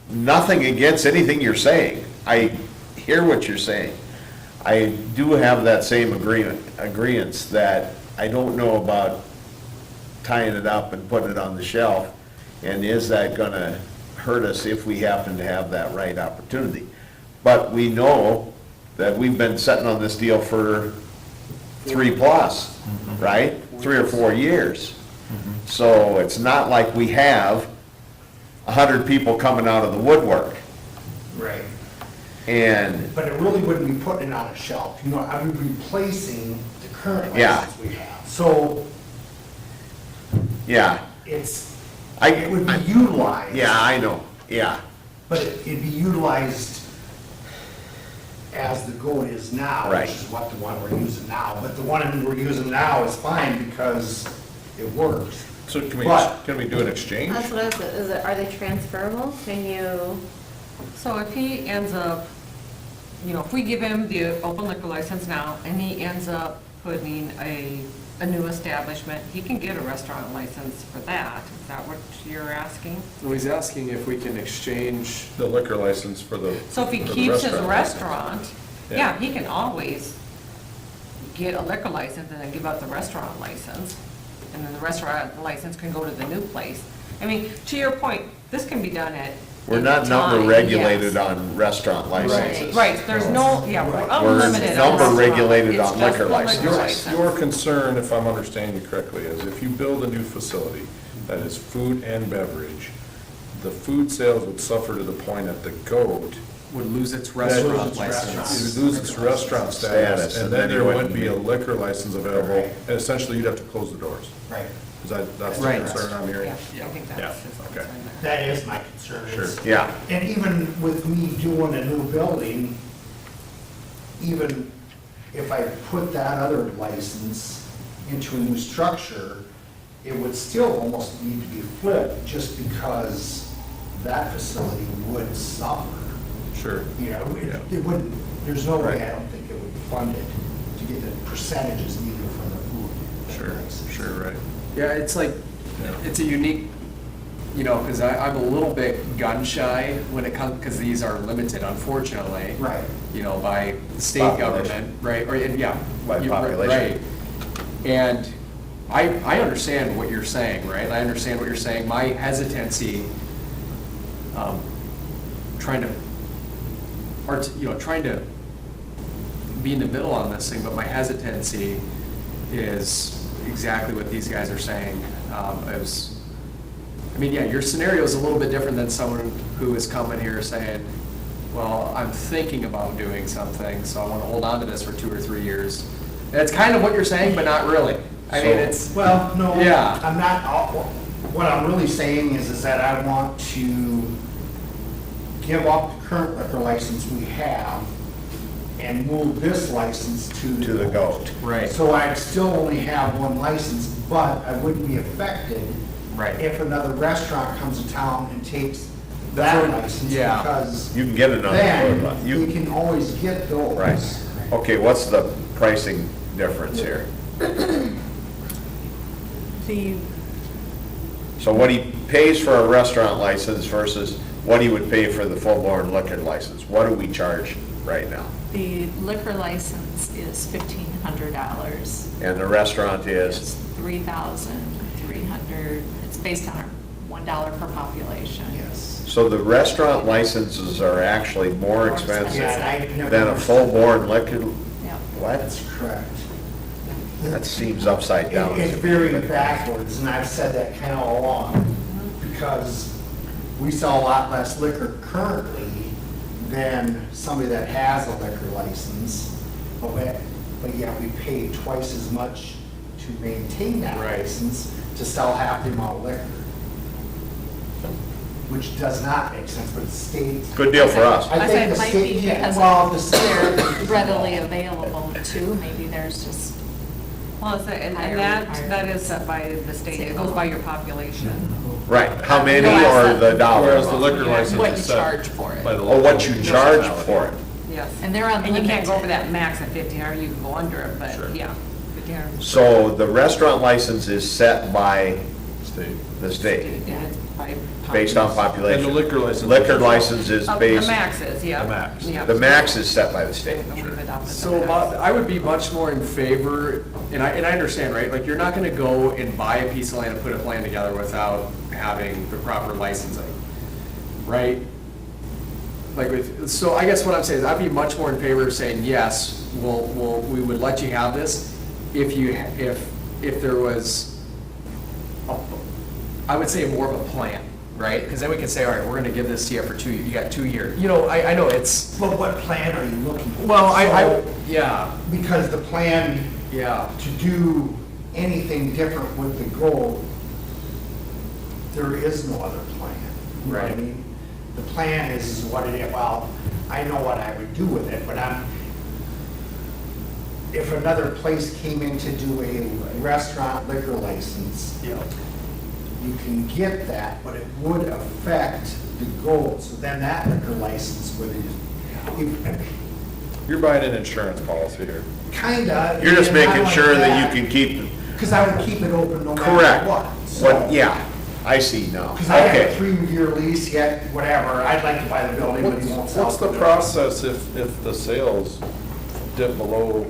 Nothing against anything you're saying. I hear what you're saying. I do have that same agreeance that I don't know about tying it up and putting it on the shelf, and is that gonna hurt us if we happen to have that right opportunity? But we know that we've been sitting on this deal for 3+, right? 3 or 4 years. So it's not like we have 100 people coming out of the woodwork. Right. And, But it really wouldn't be putting it on a shelf, I would be replacing the current Yeah. license we have. So yeah, it I, would be utilized. yeah, I know, yeah, But it'd be utilized as the goat is now, Right. which is what the one we're using now. But the one we're using now is fine because it works. So can But- we do an exchange? That's what I was, are they transferable? Can you, So if he ends up, if we give him the open liquor license now, and he ends up putting a new establishment, he can get a restaurant license for that. Is that what you're asking? So he's asking if we can exchange, The liquor license for the. So if he for the keeps his license. restaurant, Yeah. yeah, he can always get a liquor license and then give up the restaurant license. And then the restaurant license can go to the new place. I mean, to your point, this can be done at we're not any number time, regulated yes. on restaurant licenses. Right, there's no, yeah, we're We're unlimited on number restaurant. regulated It's on just liquor the licenses. Your concern, if I'm understanding you correctly, is if you build a new facility that is food and beverage, the food sales would suffer to the point that the goat would lose its restaurant it license. would lose its restaurant status, and then there wouldn't be a liquor license available, Right. and essentially you'd have to close the doors. Right. Is that's the Right. concern I'm hearing? Yeah, I think Yeah, that's his okay. concern there. That is my concern. is- Sure. Yeah, And even with me doing a new building, even if I put that other license into a new structure, it would still almost need to be flipped just because that facility would suffer. Sure. You know, Yeah. it wouldn't, there's no way, Right. I don't think it would fund it to get the percentages needed for the food. Sure, right. Yeah, it's like, it's a unique, you know, because I'm a little bit gun shy when it comes, because these are limited, unfortunately. Right. You know, by the state Population. government, right, or, and yeah. By you're population. Right. And I understand what you're saying, right? I understand what you're saying. My hesitancy, trying to, trying to be in the middle on this thing, but my hesitancy is exactly what these guys are saying. Your scenario is a little bit different than someone who is coming here saying, well, I'm thinking about doing something, so I want to hold on to this for 2 or 3 years. That's kind of what you're saying, but not really. I mean, it's, Well, no, Yeah. I'm not, what I'm really saying is that I want to give up the current liquor license we have and move this license to To the goat. right, So I'd still only have one license, but I wouldn't be affected right. if another restaurant comes to town and takes that license, Yeah. because You can get another then food, you you, can always get those. right. Okay, what's the pricing difference here? So what he pays for a restaurant license versus what he would pay for the full-blown liquor license, what do we charge right now? The liquor license is $1,500. And the restaurant It's is, $3,300. It's based on $1 per population. Yes. so the restaurant licenses are actually more More expensive Yeah, and I never than a full-born liquor, Yeah. what? That's correct. That seems upside down. It's very backwards, and I've said that kind of all along, because we sell a lot less liquor currently than somebody that has a liquor license, but yet we pay twice as much to maintain that Right. license to sell half the amount of liquor. Which does not make sense, but the state. Good deal for us. I think said the it might state- be yeah, because well, the they're state- readily available too. Maybe there's just, Well, and Higher that requirement. is set by the state, it goes by your population. Right, how many or the dollar Whereas the amount? liquor license what you is set charge for it. by the Or what you local charge municipality. for it. Yes. And they're And you can't go over unlimited. that max of 1,500, you can go under it, Sure. but yeah, 1,500. So the restaurant license is set by State. the state, Yeah, it's by based on population. population. And the liquor license- Liquor license is The based, max is, yeah. The max. Yeah. the max is set by the state. And we've adopted the So max. I would be much more in favor, and I understand, right? Like, you're not gonna go and buy a piece of land and put a plan together without having the proper licensing, right? Like, so I guess what I'm saying is I'd be much more in favor of saying, yes, we would let you have this if there was, I would say more of a plan, right? Because then we can say, all right, we're gonna give this to you for 2 years, you got 2 years. You know, I know it's, But what plan are you looking for? well, So- yeah, Because the plan yeah. to do anything different with the goal, there is no other plan. You know what I Right. mean? The plan is what it is. Well, I know what I would do with it, but if another place came in to do a restaurant liquor license, Yeah. you can get that, but it would affect the goal. So then that liquor license would, You're buying an insurance policy here. kinda. You're just and not making only sure that you can keep, Because I would keep it open no correct. matter what. What, yeah, I see now. Because I have a Okay. 3-year lease yet, whatever, I'd like to buy the building, but he won't sell. What's the process if the sales dip below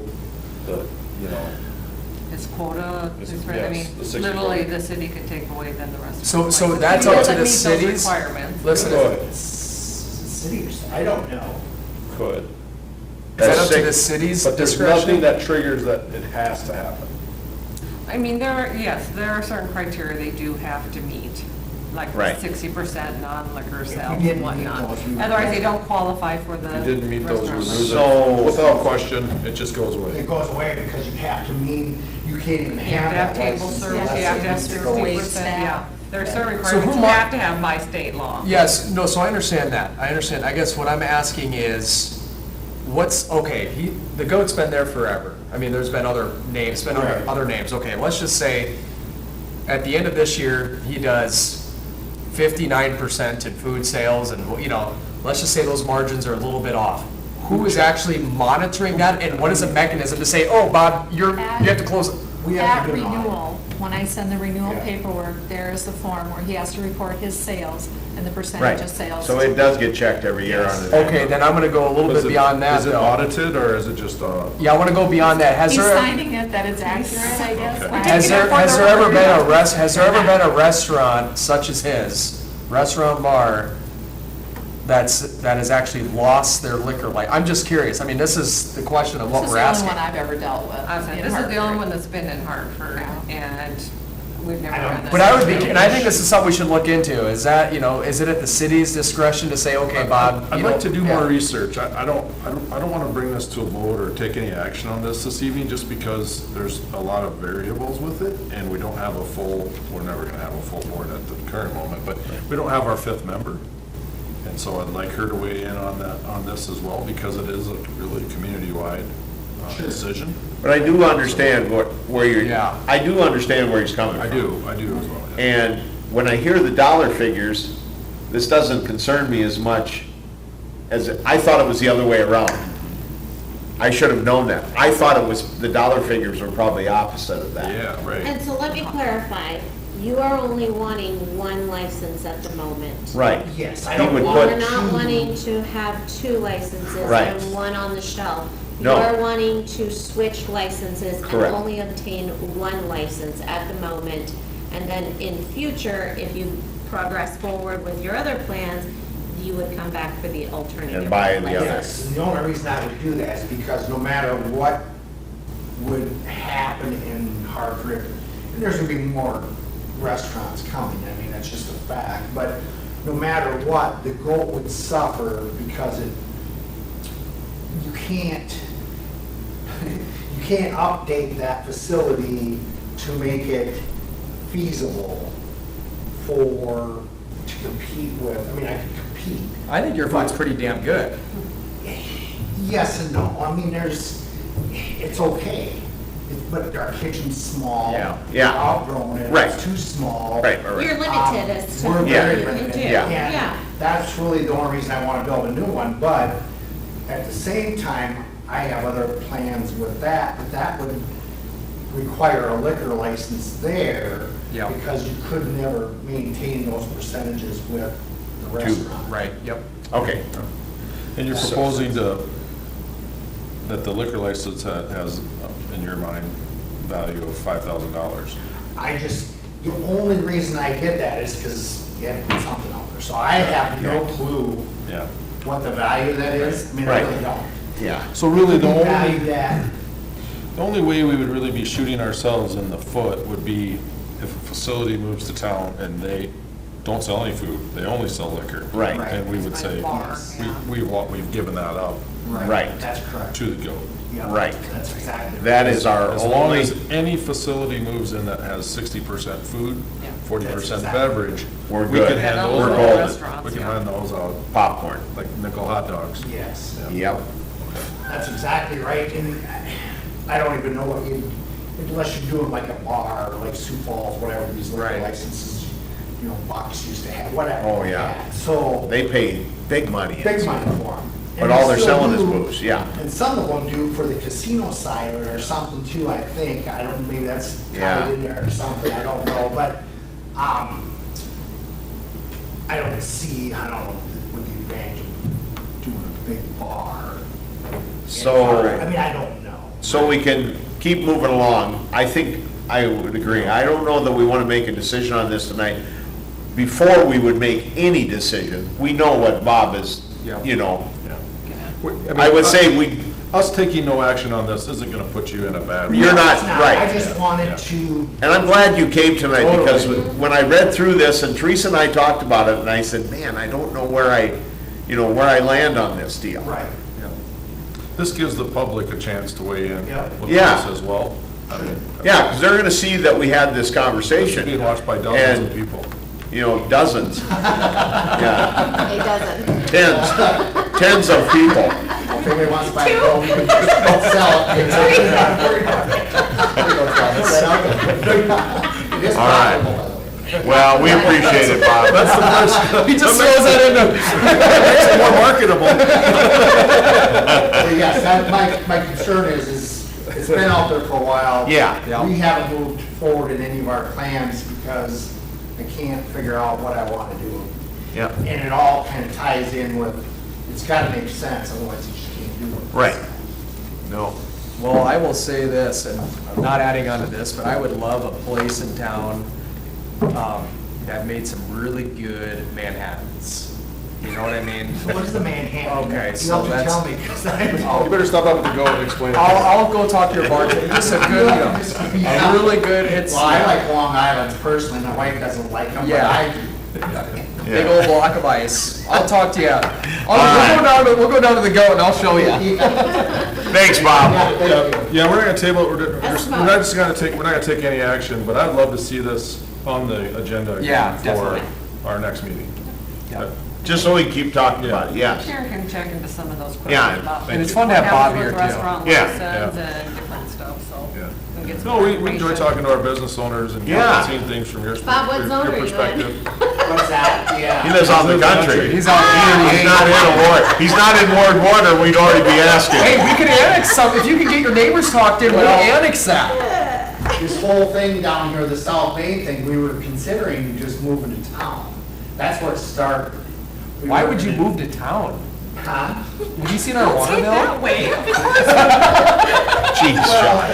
the, you know, This quota, It's- is right, I yes, mean, the 60 literally, quota. the city could take away then the rest. of So- the so license. that's If it up to doesn't the meet those cities? Requirements. Listen, Could. City or state, I don't know. could. is that up to the That's city's But there's nothing discretion? that triggers that it has to happen. I mean, yes, there are certain criteria they do have to meet, like Right. 60% non-liquor If we sales didn't and meet whatnot. those, we would- Otherwise, they don't qualify for the. If you didn't meet those, you would restaurant lose So- it. Without question, it just goes It away. goes away because you have to mean, you can't even You have have to have that table license. service, you unless have it to have meets the 60%, goals. yeah. There are certain So requirements who you mi- have to have by state law. Yes, no, so I understand that, I understand, I guess what I'm asking is, the goat's been there forever. I mean, there's been other names, Right. other names, okay, let's just say, at the end of this year, he does 59% in food sales and, let's just say those margins are a little bit off. Who is actually monitoring that and what is the mechanism to say, oh, Bob, you have to close? We have At to do it on. renewal, when I send the renewal Yeah. paperwork, there is the form where he has to report his sales and the percentage Right, of sales. so it does get checked every year on it. Okay, then I'm gonna go a little Is bit it- beyond that Is it though. audited, or is it just, Yeah, I wanna go beyond that. He's signing it that it's accurate, I guess. Okay. We're Has taking it there, for has the there ever road. been a restaurant such as his, restaurant bar, that has actually lost their liquor license? I'm just curious. I mean, this is the question of what This is we're the only asking. one I've ever dealt with. I was saying, in this is the Hartford. only one that's been in Hartford, and we've never I don't- had this. But I would be, and I think this is something we should look into. Is that, is it at the city's discretion to say, okay, Bob? I'd you like know, to do more yeah. research. I don't want to bring this to a vote or take any action on this evening, just because there's a lot of variables with it, and we don't have we're never going to have a full board at the current moment, but we don't have our fifth member. And so I'd like her to weigh in on this as well, because it is a really community-wide decision. But I do understand where you're, Yeah. I do understand where he's coming from. I do as well. yeah. And when I hear the dollar figures, this doesn't concern me as much as, I thought it was the other way around. I should have known that. I thought the dollar figures were probably opposite of that. Yeah, right. And so let me clarify, you are only wanting one license at the moment. Right. Yes, I He don't would want put- We're not two- wanting to have two licenses Right. and one on the shelf. No. You are wanting to switch licenses and Correct. only obtain one license at the moment. And then in future, if you progress forward with your other plans, you would come back for the alternative. And buy the license. other. Yes, and the only reason I would do that is because no matter what would happen in Hartford, and there's gonna be more restaurants coming, I mean, that's just a fact, but no matter what, the goat would suffer because you can't update that facility to make it feasible to compete with, I mean, I could compete. I think your food's pretty damn good. Yes and no. I mean, it's okay, but our kitchen's small. Yeah. Yeah. We're outgrown it. Right. It's too small. Right. You're limited as to We're what very you can limited. do. Yeah. Yeah. That's really the only reason I want to build a new one, but at the same time, I have other plans with that, but that would require a liquor license there. Yeah. Because you could never maintain those percentages with the restaurant. Right, yep. Okay. And you're proposing that the liquor license has, in your mind, value of $5,000. The only reason I did that is because you had to put something out there. So I have no clue Yeah. what the value of that is. I mean, I Right. really don't. Yeah. So really, We value that. the only way we would really be shooting ourselves in the foot would be if a facility moves to town and they don't sell any food, they only sell liquor. Right. And we would say, we've given that up Right. That's correct. to the goat. Yeah, Right. That's exactly. That is our As long only, as any facility moves in that has 60% food, Yeah. 40% That's exactly- beverage, We're we good. can hand Yeah, those we're out. golden. Restaurants, We can yeah. hand those out popcorn. like nickel hot dogs. Yes, Yep. that's exactly right. And I don't even know unless you're doing like a bar, like Sioux Falls, whatever, these liquor Right. licenses, Bucks used to have, whatever. Oh, like yeah. that. So, They pay big money. big money for them. But all they're selling is booze, yeah. And some of them do for the casino side or something too, I think. I don't, maybe that's Yeah. tied in there or something, I don't know, but, I don't know, with the advantage of doing a big bar. So- I mean, I don't know. So we can keep moving along. I think I would agree. I don't know that we want to make a decision on this tonight. Before we would make any decision, we know what Bob is, Yeah. I would say Us taking no action on this isn't gonna put you in a bad. You're not It's I right. just wanted to, And I'm glad you came tonight, because Totally. when I read through this, and Teresa and I talked about it, and I said, man, I don't know where I land on this deal. right, This gives the public a chance to weigh in Yeah. with Yeah. this as well. I mean, Yeah, because they're gonna see that we had this It's conversation. being watched by dozens of And, people. dozens. Yeah, It doesn't. tens of people. if anybody wants to buy it, well, we can just sell it. It's All right. profitable, by the way. Well, we appreciate it, Bob. That's the first. He just throws that in there. Makes it more marketable. So yes, that, my concern is it's been out there for a while. Yeah. We haven't moved forward in any of our plans because I can't figure out what I want to do. Yep, And it all kind of ties in with, it's got to make sense, otherwise you just can't do it. right. No, Well, I will say this, and I'm not adding on to this, but I would love a place in town that made some really good Manhattans. You know what I mean? What is the Manhattan? Okay, You so have to that's- tell me, 'cause I You better stop up to go and explain it. I'll go talk to your bartender. It's a good, a really good, it's Well, I like Long Island personally, my wife doesn't like them, but Yeah. I do. big old block of ice. I'll talk to you. We'll go down to the goat and I'll show you. thanks, Bob. Yeah, we're not gonna table it, we're That's not just gonna take, we're not gonna take any action, but I'd love to see this on the agenda Yeah, again definitely. for our next meeting. Yeah. Just so we can keep talking about it, yes. Karen can check into some of those Yeah, questions about. and it's fun to have what Bob happens here, with too. Restaurant Yeah. license Yeah. and different stuff, so. Yeah. we can get some No, we enjoy information. talking to our business owners and Yeah. seeing things from your Bob, what zone are you in? perspective. What's that? Yeah. He lives out in the country. He's out He's not in Ward, he's not in Ward 1, or we'd already be asking. Hey, we could annex some, if you can get your neighbors talked in, we'll annex that. This whole thing down here, the South Main thing, we were considering just moving to town. That's where it started. We Why were would you gonna- move to town? Huh? Have you seen our water Take bill? that way. Jeez, John.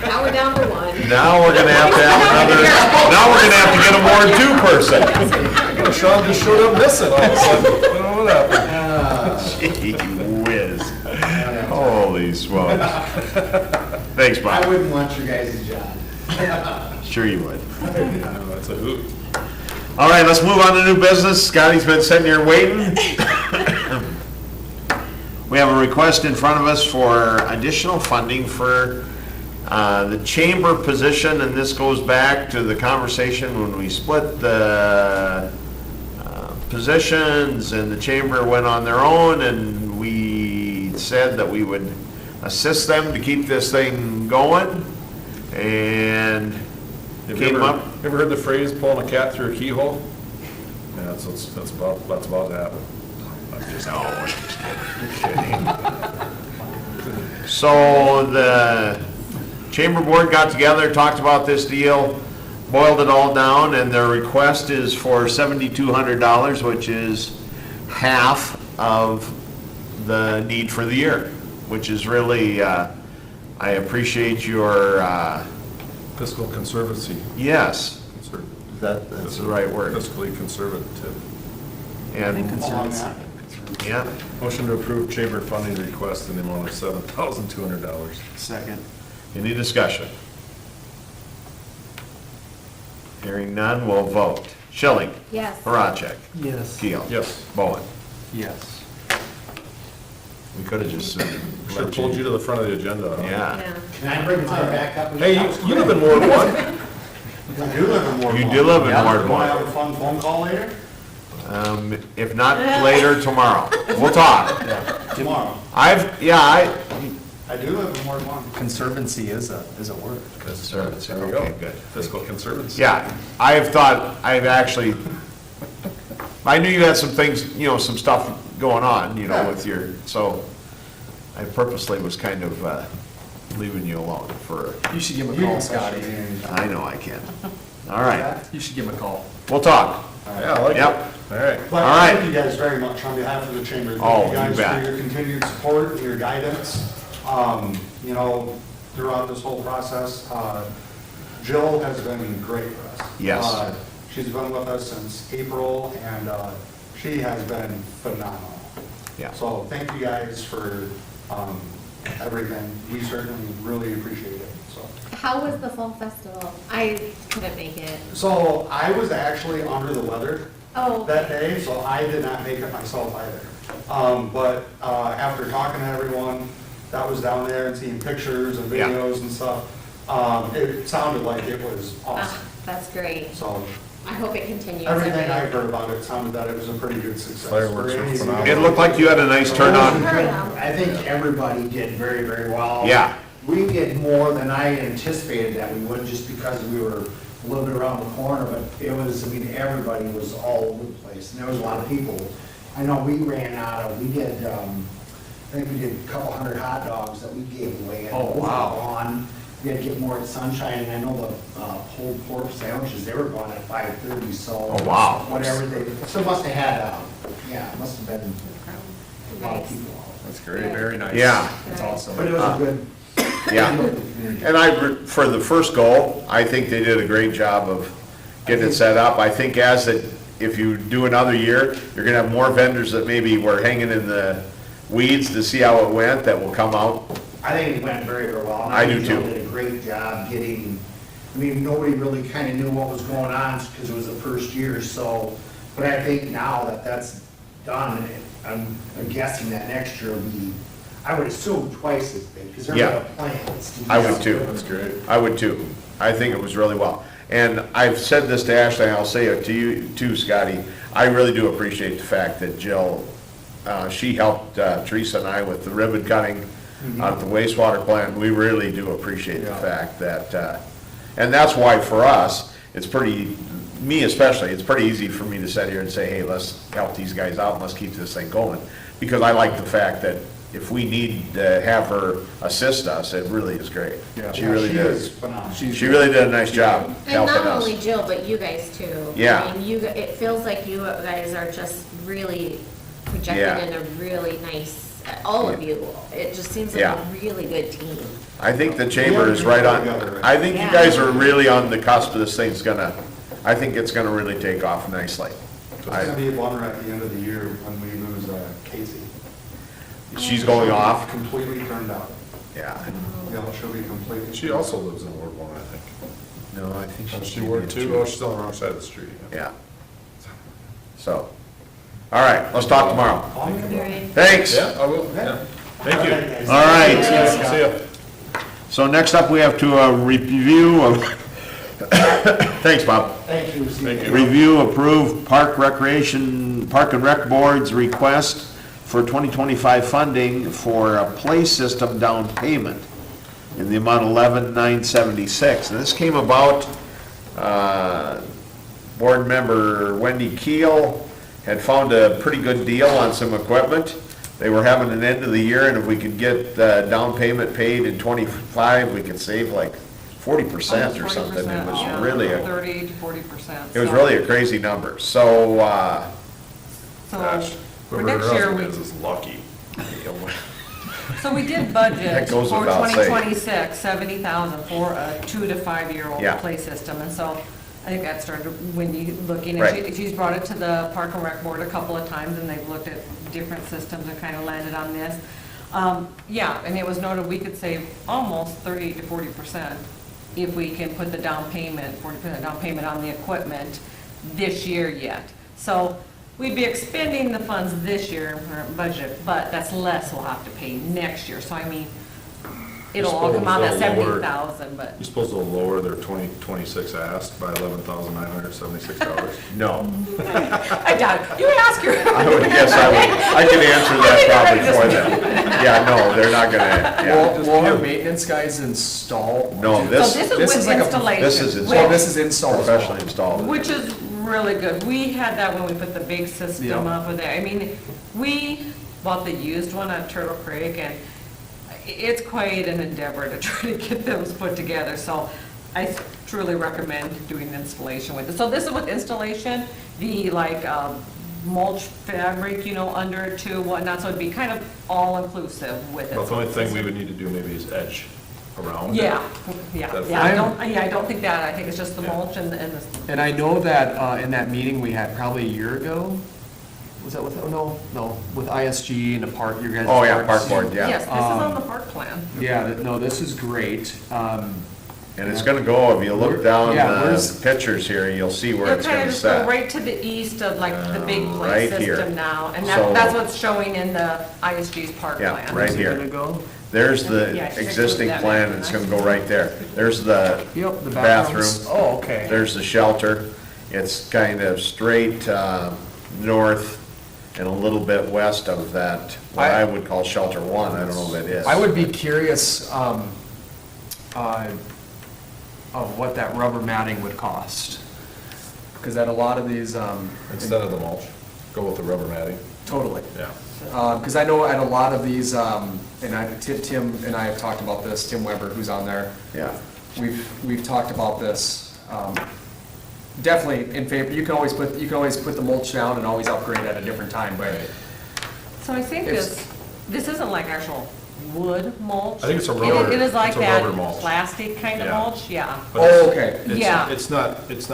Now we're down to one. Now we're gonna have to have another, now we're gonna have to get a Ward 2 person. Sean just showed up missing all of a sudden. I don't know what happened. Gee whiz. Holy smokes. Thanks, I Bob. wouldn't want your guys' job. Sure you would. No, that's a hoot. All right, let's move on to new business. Scotty's been sitting here waiting. We have a request in front of us for additional funding for the chamber position, and this goes back to the conversation when we split the positions and the chamber went on their own, and we said that we would assist them to keep this thing going, and Have you came ever, up. ever heard the phrase pulling a cat through a keyhole? Yeah, that's about to happen. I'm just kidding. So the chamber board got together, talked about this deal, boiled it all down, and their request is for $7,200, which is half of the need for the year, which is really, I appreciate your, Fiscal conservancy. yes, that's the right word. Fiscally conservative. And, yeah, Motion to approve chamber funding request in the amount of $7,200. Second. any discussion? Hearing none, we'll vote. Schilling. Yes. Horacek. Yes. Keel. Yes. Bowen. Yes. We could have just. Should have pulled you to the front of the agenda. huh? Yeah. Yeah. Can I bring mine back up? Hey, you live in Ward 1? I do live in Ward 1. You do live in Ward Want to 1. have a fun phone call later? If not later, tomorrow. We'll talk. Tomorrow. I I do live in Ward 1. Conservancy is a word. Conservancy, There we go. okay, good. Fiscal conservancy. Yeah, I've actually, I knew you had some things, some stuff going on, with your, so I purposely was kind of leaving you alone for, You should give him a call, Scotty. I know I can. All right, You should give him a call. we'll talk. Yeah, I like it. Yep. All right. But All right. thank you guys very much on behalf of the chamber. Oh, Thank you you guys bet. for your continued support and your guidance, throughout this whole process. Jill has been great for us. Yes. She's been with us since April, and she has been phenomenal. Yeah. So thank you guys for everything. We certainly really appreciate it, so. How was the fall festival? I couldn't make it. So I was actually under the weather Oh, that day, so I did not make it myself either. But after talking to everyone that was down there and seeing pictures and Yeah. videos and stuff, it sounded like it was awesome. that's great. So I hope it continues. everything I heard about it sounded that it was a pretty good success. Fireworks For were any- phenomenal. It looked like you had a nice turnout. I think everybody did very, very well. Yeah. We did more than I anticipated that we would, just because we were a little bit around the corner, but it was, I mean, everybody was all over the place, and there was a lot of people. I know we ran out of, we did, I think we did a couple hundred hot dogs that we gave away. and Oh, those were wow. gone. We had to get more at Sunshine, and I know the pulled pork sandwiches, they were gone at 5:30, so. Oh, wow. Whatever they, so must have had, yeah, it must have been a lot of Nice. people. That's great, very nice. Yeah. That's awesome. But it was a good. Yeah. And for the first goal, I think they did a great job of getting it set up. I think if you do another year, you're gonna have more vendors that maybe were hanging in the weeds to see how it went, that will come out. I think it went very, very well. And I do think Jill too. did a great job getting, I mean, nobody really kind of knew what was going on because it was the first year, so, but I think now that that's done, I'm guessing that next year will be, I would assume twice as big, because they're Yeah. gonna plans to do. I would too. That's great. I would too. I think it was really well. And I've said this to Ashley, and I'll say it to you too, Scotty. I really do appreciate the fact that Jill, she helped Teresa and I with the ribbon cutting at the wastewater plant. We really do appreciate the fact that, and that's why for us, it's pretty, me especially, it's pretty easy for me to sit here and say, hey, let's help these guys out and let's keep this thing going. Because I like the fact that if we need to have her assist us, it really is great. Yeah. She really is did. phenomenal. She really did a nice job And helping not us. only Jill, but you guys too. Yeah. I mean, it feels like you guys are just really projected Yeah. in a really nice, all of you. It just seems like Yeah. a really good team. I think the chamber is right on, I think you Yeah. guys are really on the cusp of this thing's gonna, I think it's gonna really take off nicely. It's gonna be a bummer at the end of the year when we lose Casey. She's going off, Completely turned out. yeah. Yeah, she'll be completely. She also lives in Ward 1, I think. No, I think Oh, she's. she Ward 2? Oh, she's on the wrong side of the street. Yeah. So, all right, let's talk tomorrow. All right. Thanks. Yeah, I will, yeah. Thank you. All right. See ya. So next up, we have to review of, thanks, Bob. Thank you. Thank you. Review, approve Park and Rec Board's request for 2025 funding for a play system down payment in the amount of $11,976. And this came about, board member Wendy Keel had found a pretty good deal on some equipment. They were having an end of the year, and if we could get the down payment paid in '25, we could save like 40% or something. It was Yeah, really, 30 to 40%. it was So- really a crazy number. So, So Gosh, for whoever next her year, husband is lucky. so we did budget That goes for without saying. 2026, 70,000 for a 2 to 5 year old Yeah. play system. And so I think that started when you looking, and Right. she's brought it to the Park and Rec Board a couple of times, and they've looked at different systems and kind of landed on this. Yeah, and it was noted we could save almost 30 to 40% if we can put the down payment, 40% down payment on the equipment this year yet. So we'd be expending the funds this year in our budget, but that's less we'll have to pay next year. So I mean, it'll all come out at You're supposed to lower- 70,000, but. You're supposed to lower their 2026 ask by $11,976. no. I doubt it. You ask her. I would guess I can answer that probably for them. Yeah, no, they're not gonna, yeah. Will our maintenance guys install? No, So this, this is this with is like a- installation. this is Oh, installed. this is installed. Professionally installed. Which is really good. We had that when we put the big system Yeah. up with there. I mean, we bought the used one at Turtle Creek, and it's quite an endeavor to try to get those put together. So I truly recommend doing the installation with it. So this is with installation, the like mulch fabric, under it too, whatnot. So it'd be kind of all-inclusive with it. Well, the only thing we would need to do maybe is edge around. it. Yeah. That's- I don't think that. I think it's just the Yeah. mulch and the. And I know that in that meeting we had probably a year ago, was that with, no, with ISG and the park, your guys. Oh, yeah, park board, yeah. Yes, this is on the park plan. Yeah, no, this is great. And it's gonna go, if you look down Yeah, the where's- pictures here, you'll see where You'll it's kind of gonna just go set. right to the east of like the big play Right here. system now, and So- that's what's showing in the ISG's park Yeah, plan. right Where's it here. gonna go? There's Yeah, the just existing include that plan, in and it's there. gonna go right there. There's the Yep, the bathroom, bathrooms. Oh, okay. there's the shelter. It's kind of straight north and a little bit west of that, what I would call shelter one, I don't know if it is. I would be curious, of what that rubber matting would cost. Because at a lot of these, Instead of the mulch, go with the rubber matting. totally. Yeah. Because I know at a lot of these, Tim and I have talked about this, Tim Weber, who's on there. Yeah. We've talked about this. Definitely in favor, you can always put the mulch down and always upgrade at a different time, but So I think It's- this isn't like actual wood mulch. I think it's a rubber- It is like it's a that rubber mulch. plastic kind of Yeah. mulch, yeah. But it's- oh, okay. Yeah. It's not fixed.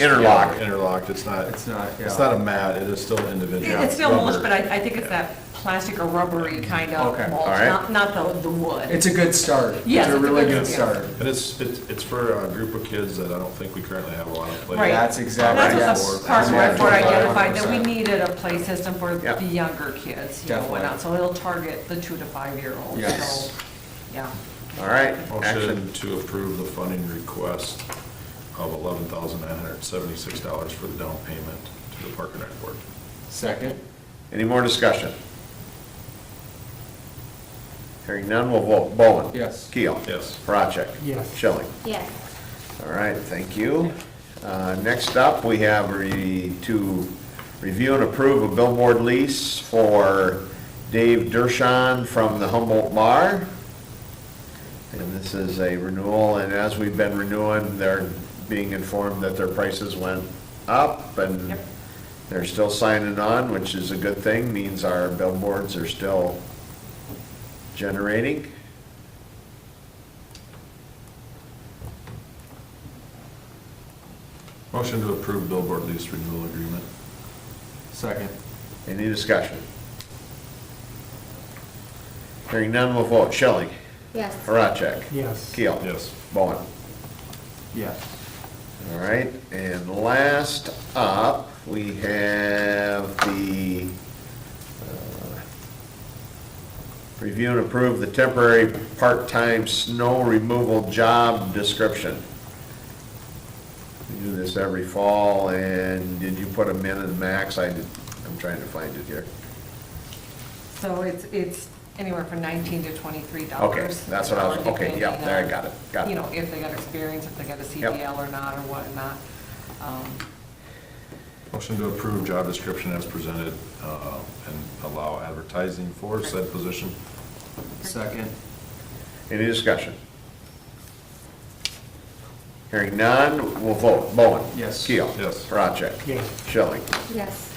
Interlock. together, Interlocked, it's not. It's not, yeah. It's not a mat, it is still individual. It's still mulch, rubber. but I think it's that plastic or rubbery kind of Okay, mulch, all right. not the wood. It's a good start. Yes, It's a it's a really good good start. start. And it's for a group of kids that I don't think we currently have a lot of places. Right. That's exactly, That's yes. what the Park and Rec Board That's identified, that we 100%. needed a play system for Yeah. the younger kids, you know, Definitely. whatnot. So it'll target the 2 to 5-year-olds, Yes. so, yeah. All right, Motion action. to approve the funding request of $11,976 for the down payment to the Park and Rec Board. Second? Any more discussion? Hearing none, we'll vote. Bowen? Yes. Keel? Yes. Parachek? Yes. Schilling? Yes. All right, thank you. Next up, we have to review and approve a billboard lease for Dave Dershon from the Humboldt Bar. And this is a renewal, and as we've been renewing, they're being informed that their prices went up, and Yep. they're still signing on, which is a good thing, means our billboards are still generating. Motion to approve billboard lease renewal agreement. Second. Any discussion? Hearing none, we'll vote. Schilling? Yes. Parachek? Yes. Keel? Yes. Bowen? Yes. All right, and last up, we have the review and approve the temporary part-time snow removal job description. We do this every fall, and did you put a min and max? I'm trying to find it here. So it's anywhere from $19 to $23. Okay, that's what I was, okay, yeah, depending there, I on, got it, got You it. know, if they got experience, if they got a CDL or not, or whatnot. Motion to approve job description as presented and allow advertising for said position. Second. Any discussion? Hearing none, we'll vote. Bowen? Yes. Keel? Yes. Parachek? Yes. Schilling? Yes.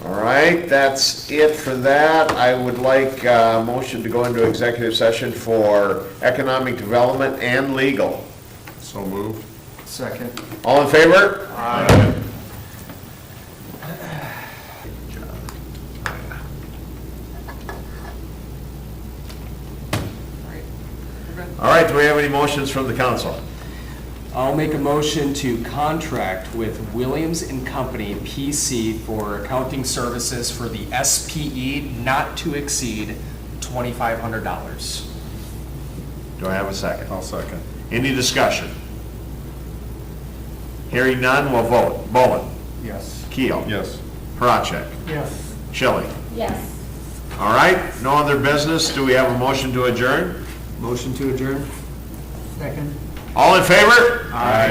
All right, that's it for that. I would like a motion to go into executive session for economic development and legal. So moved. Second. All in favor? Aye. All right, do we have any motions from the council? I'll make a motion to contract with Williams and Company, PC, for accounting services for the SPE not to exceed $2,500. Do I have a second? I'll second. Any discussion? Hearing none, we'll vote. Bowen? Yes. Keel? Yes. Parachek? Yes. Schilling? Yes. All right, no other business. Do we have a motion to adjourn? Motion to adjourn? Second. All in favor? Aye.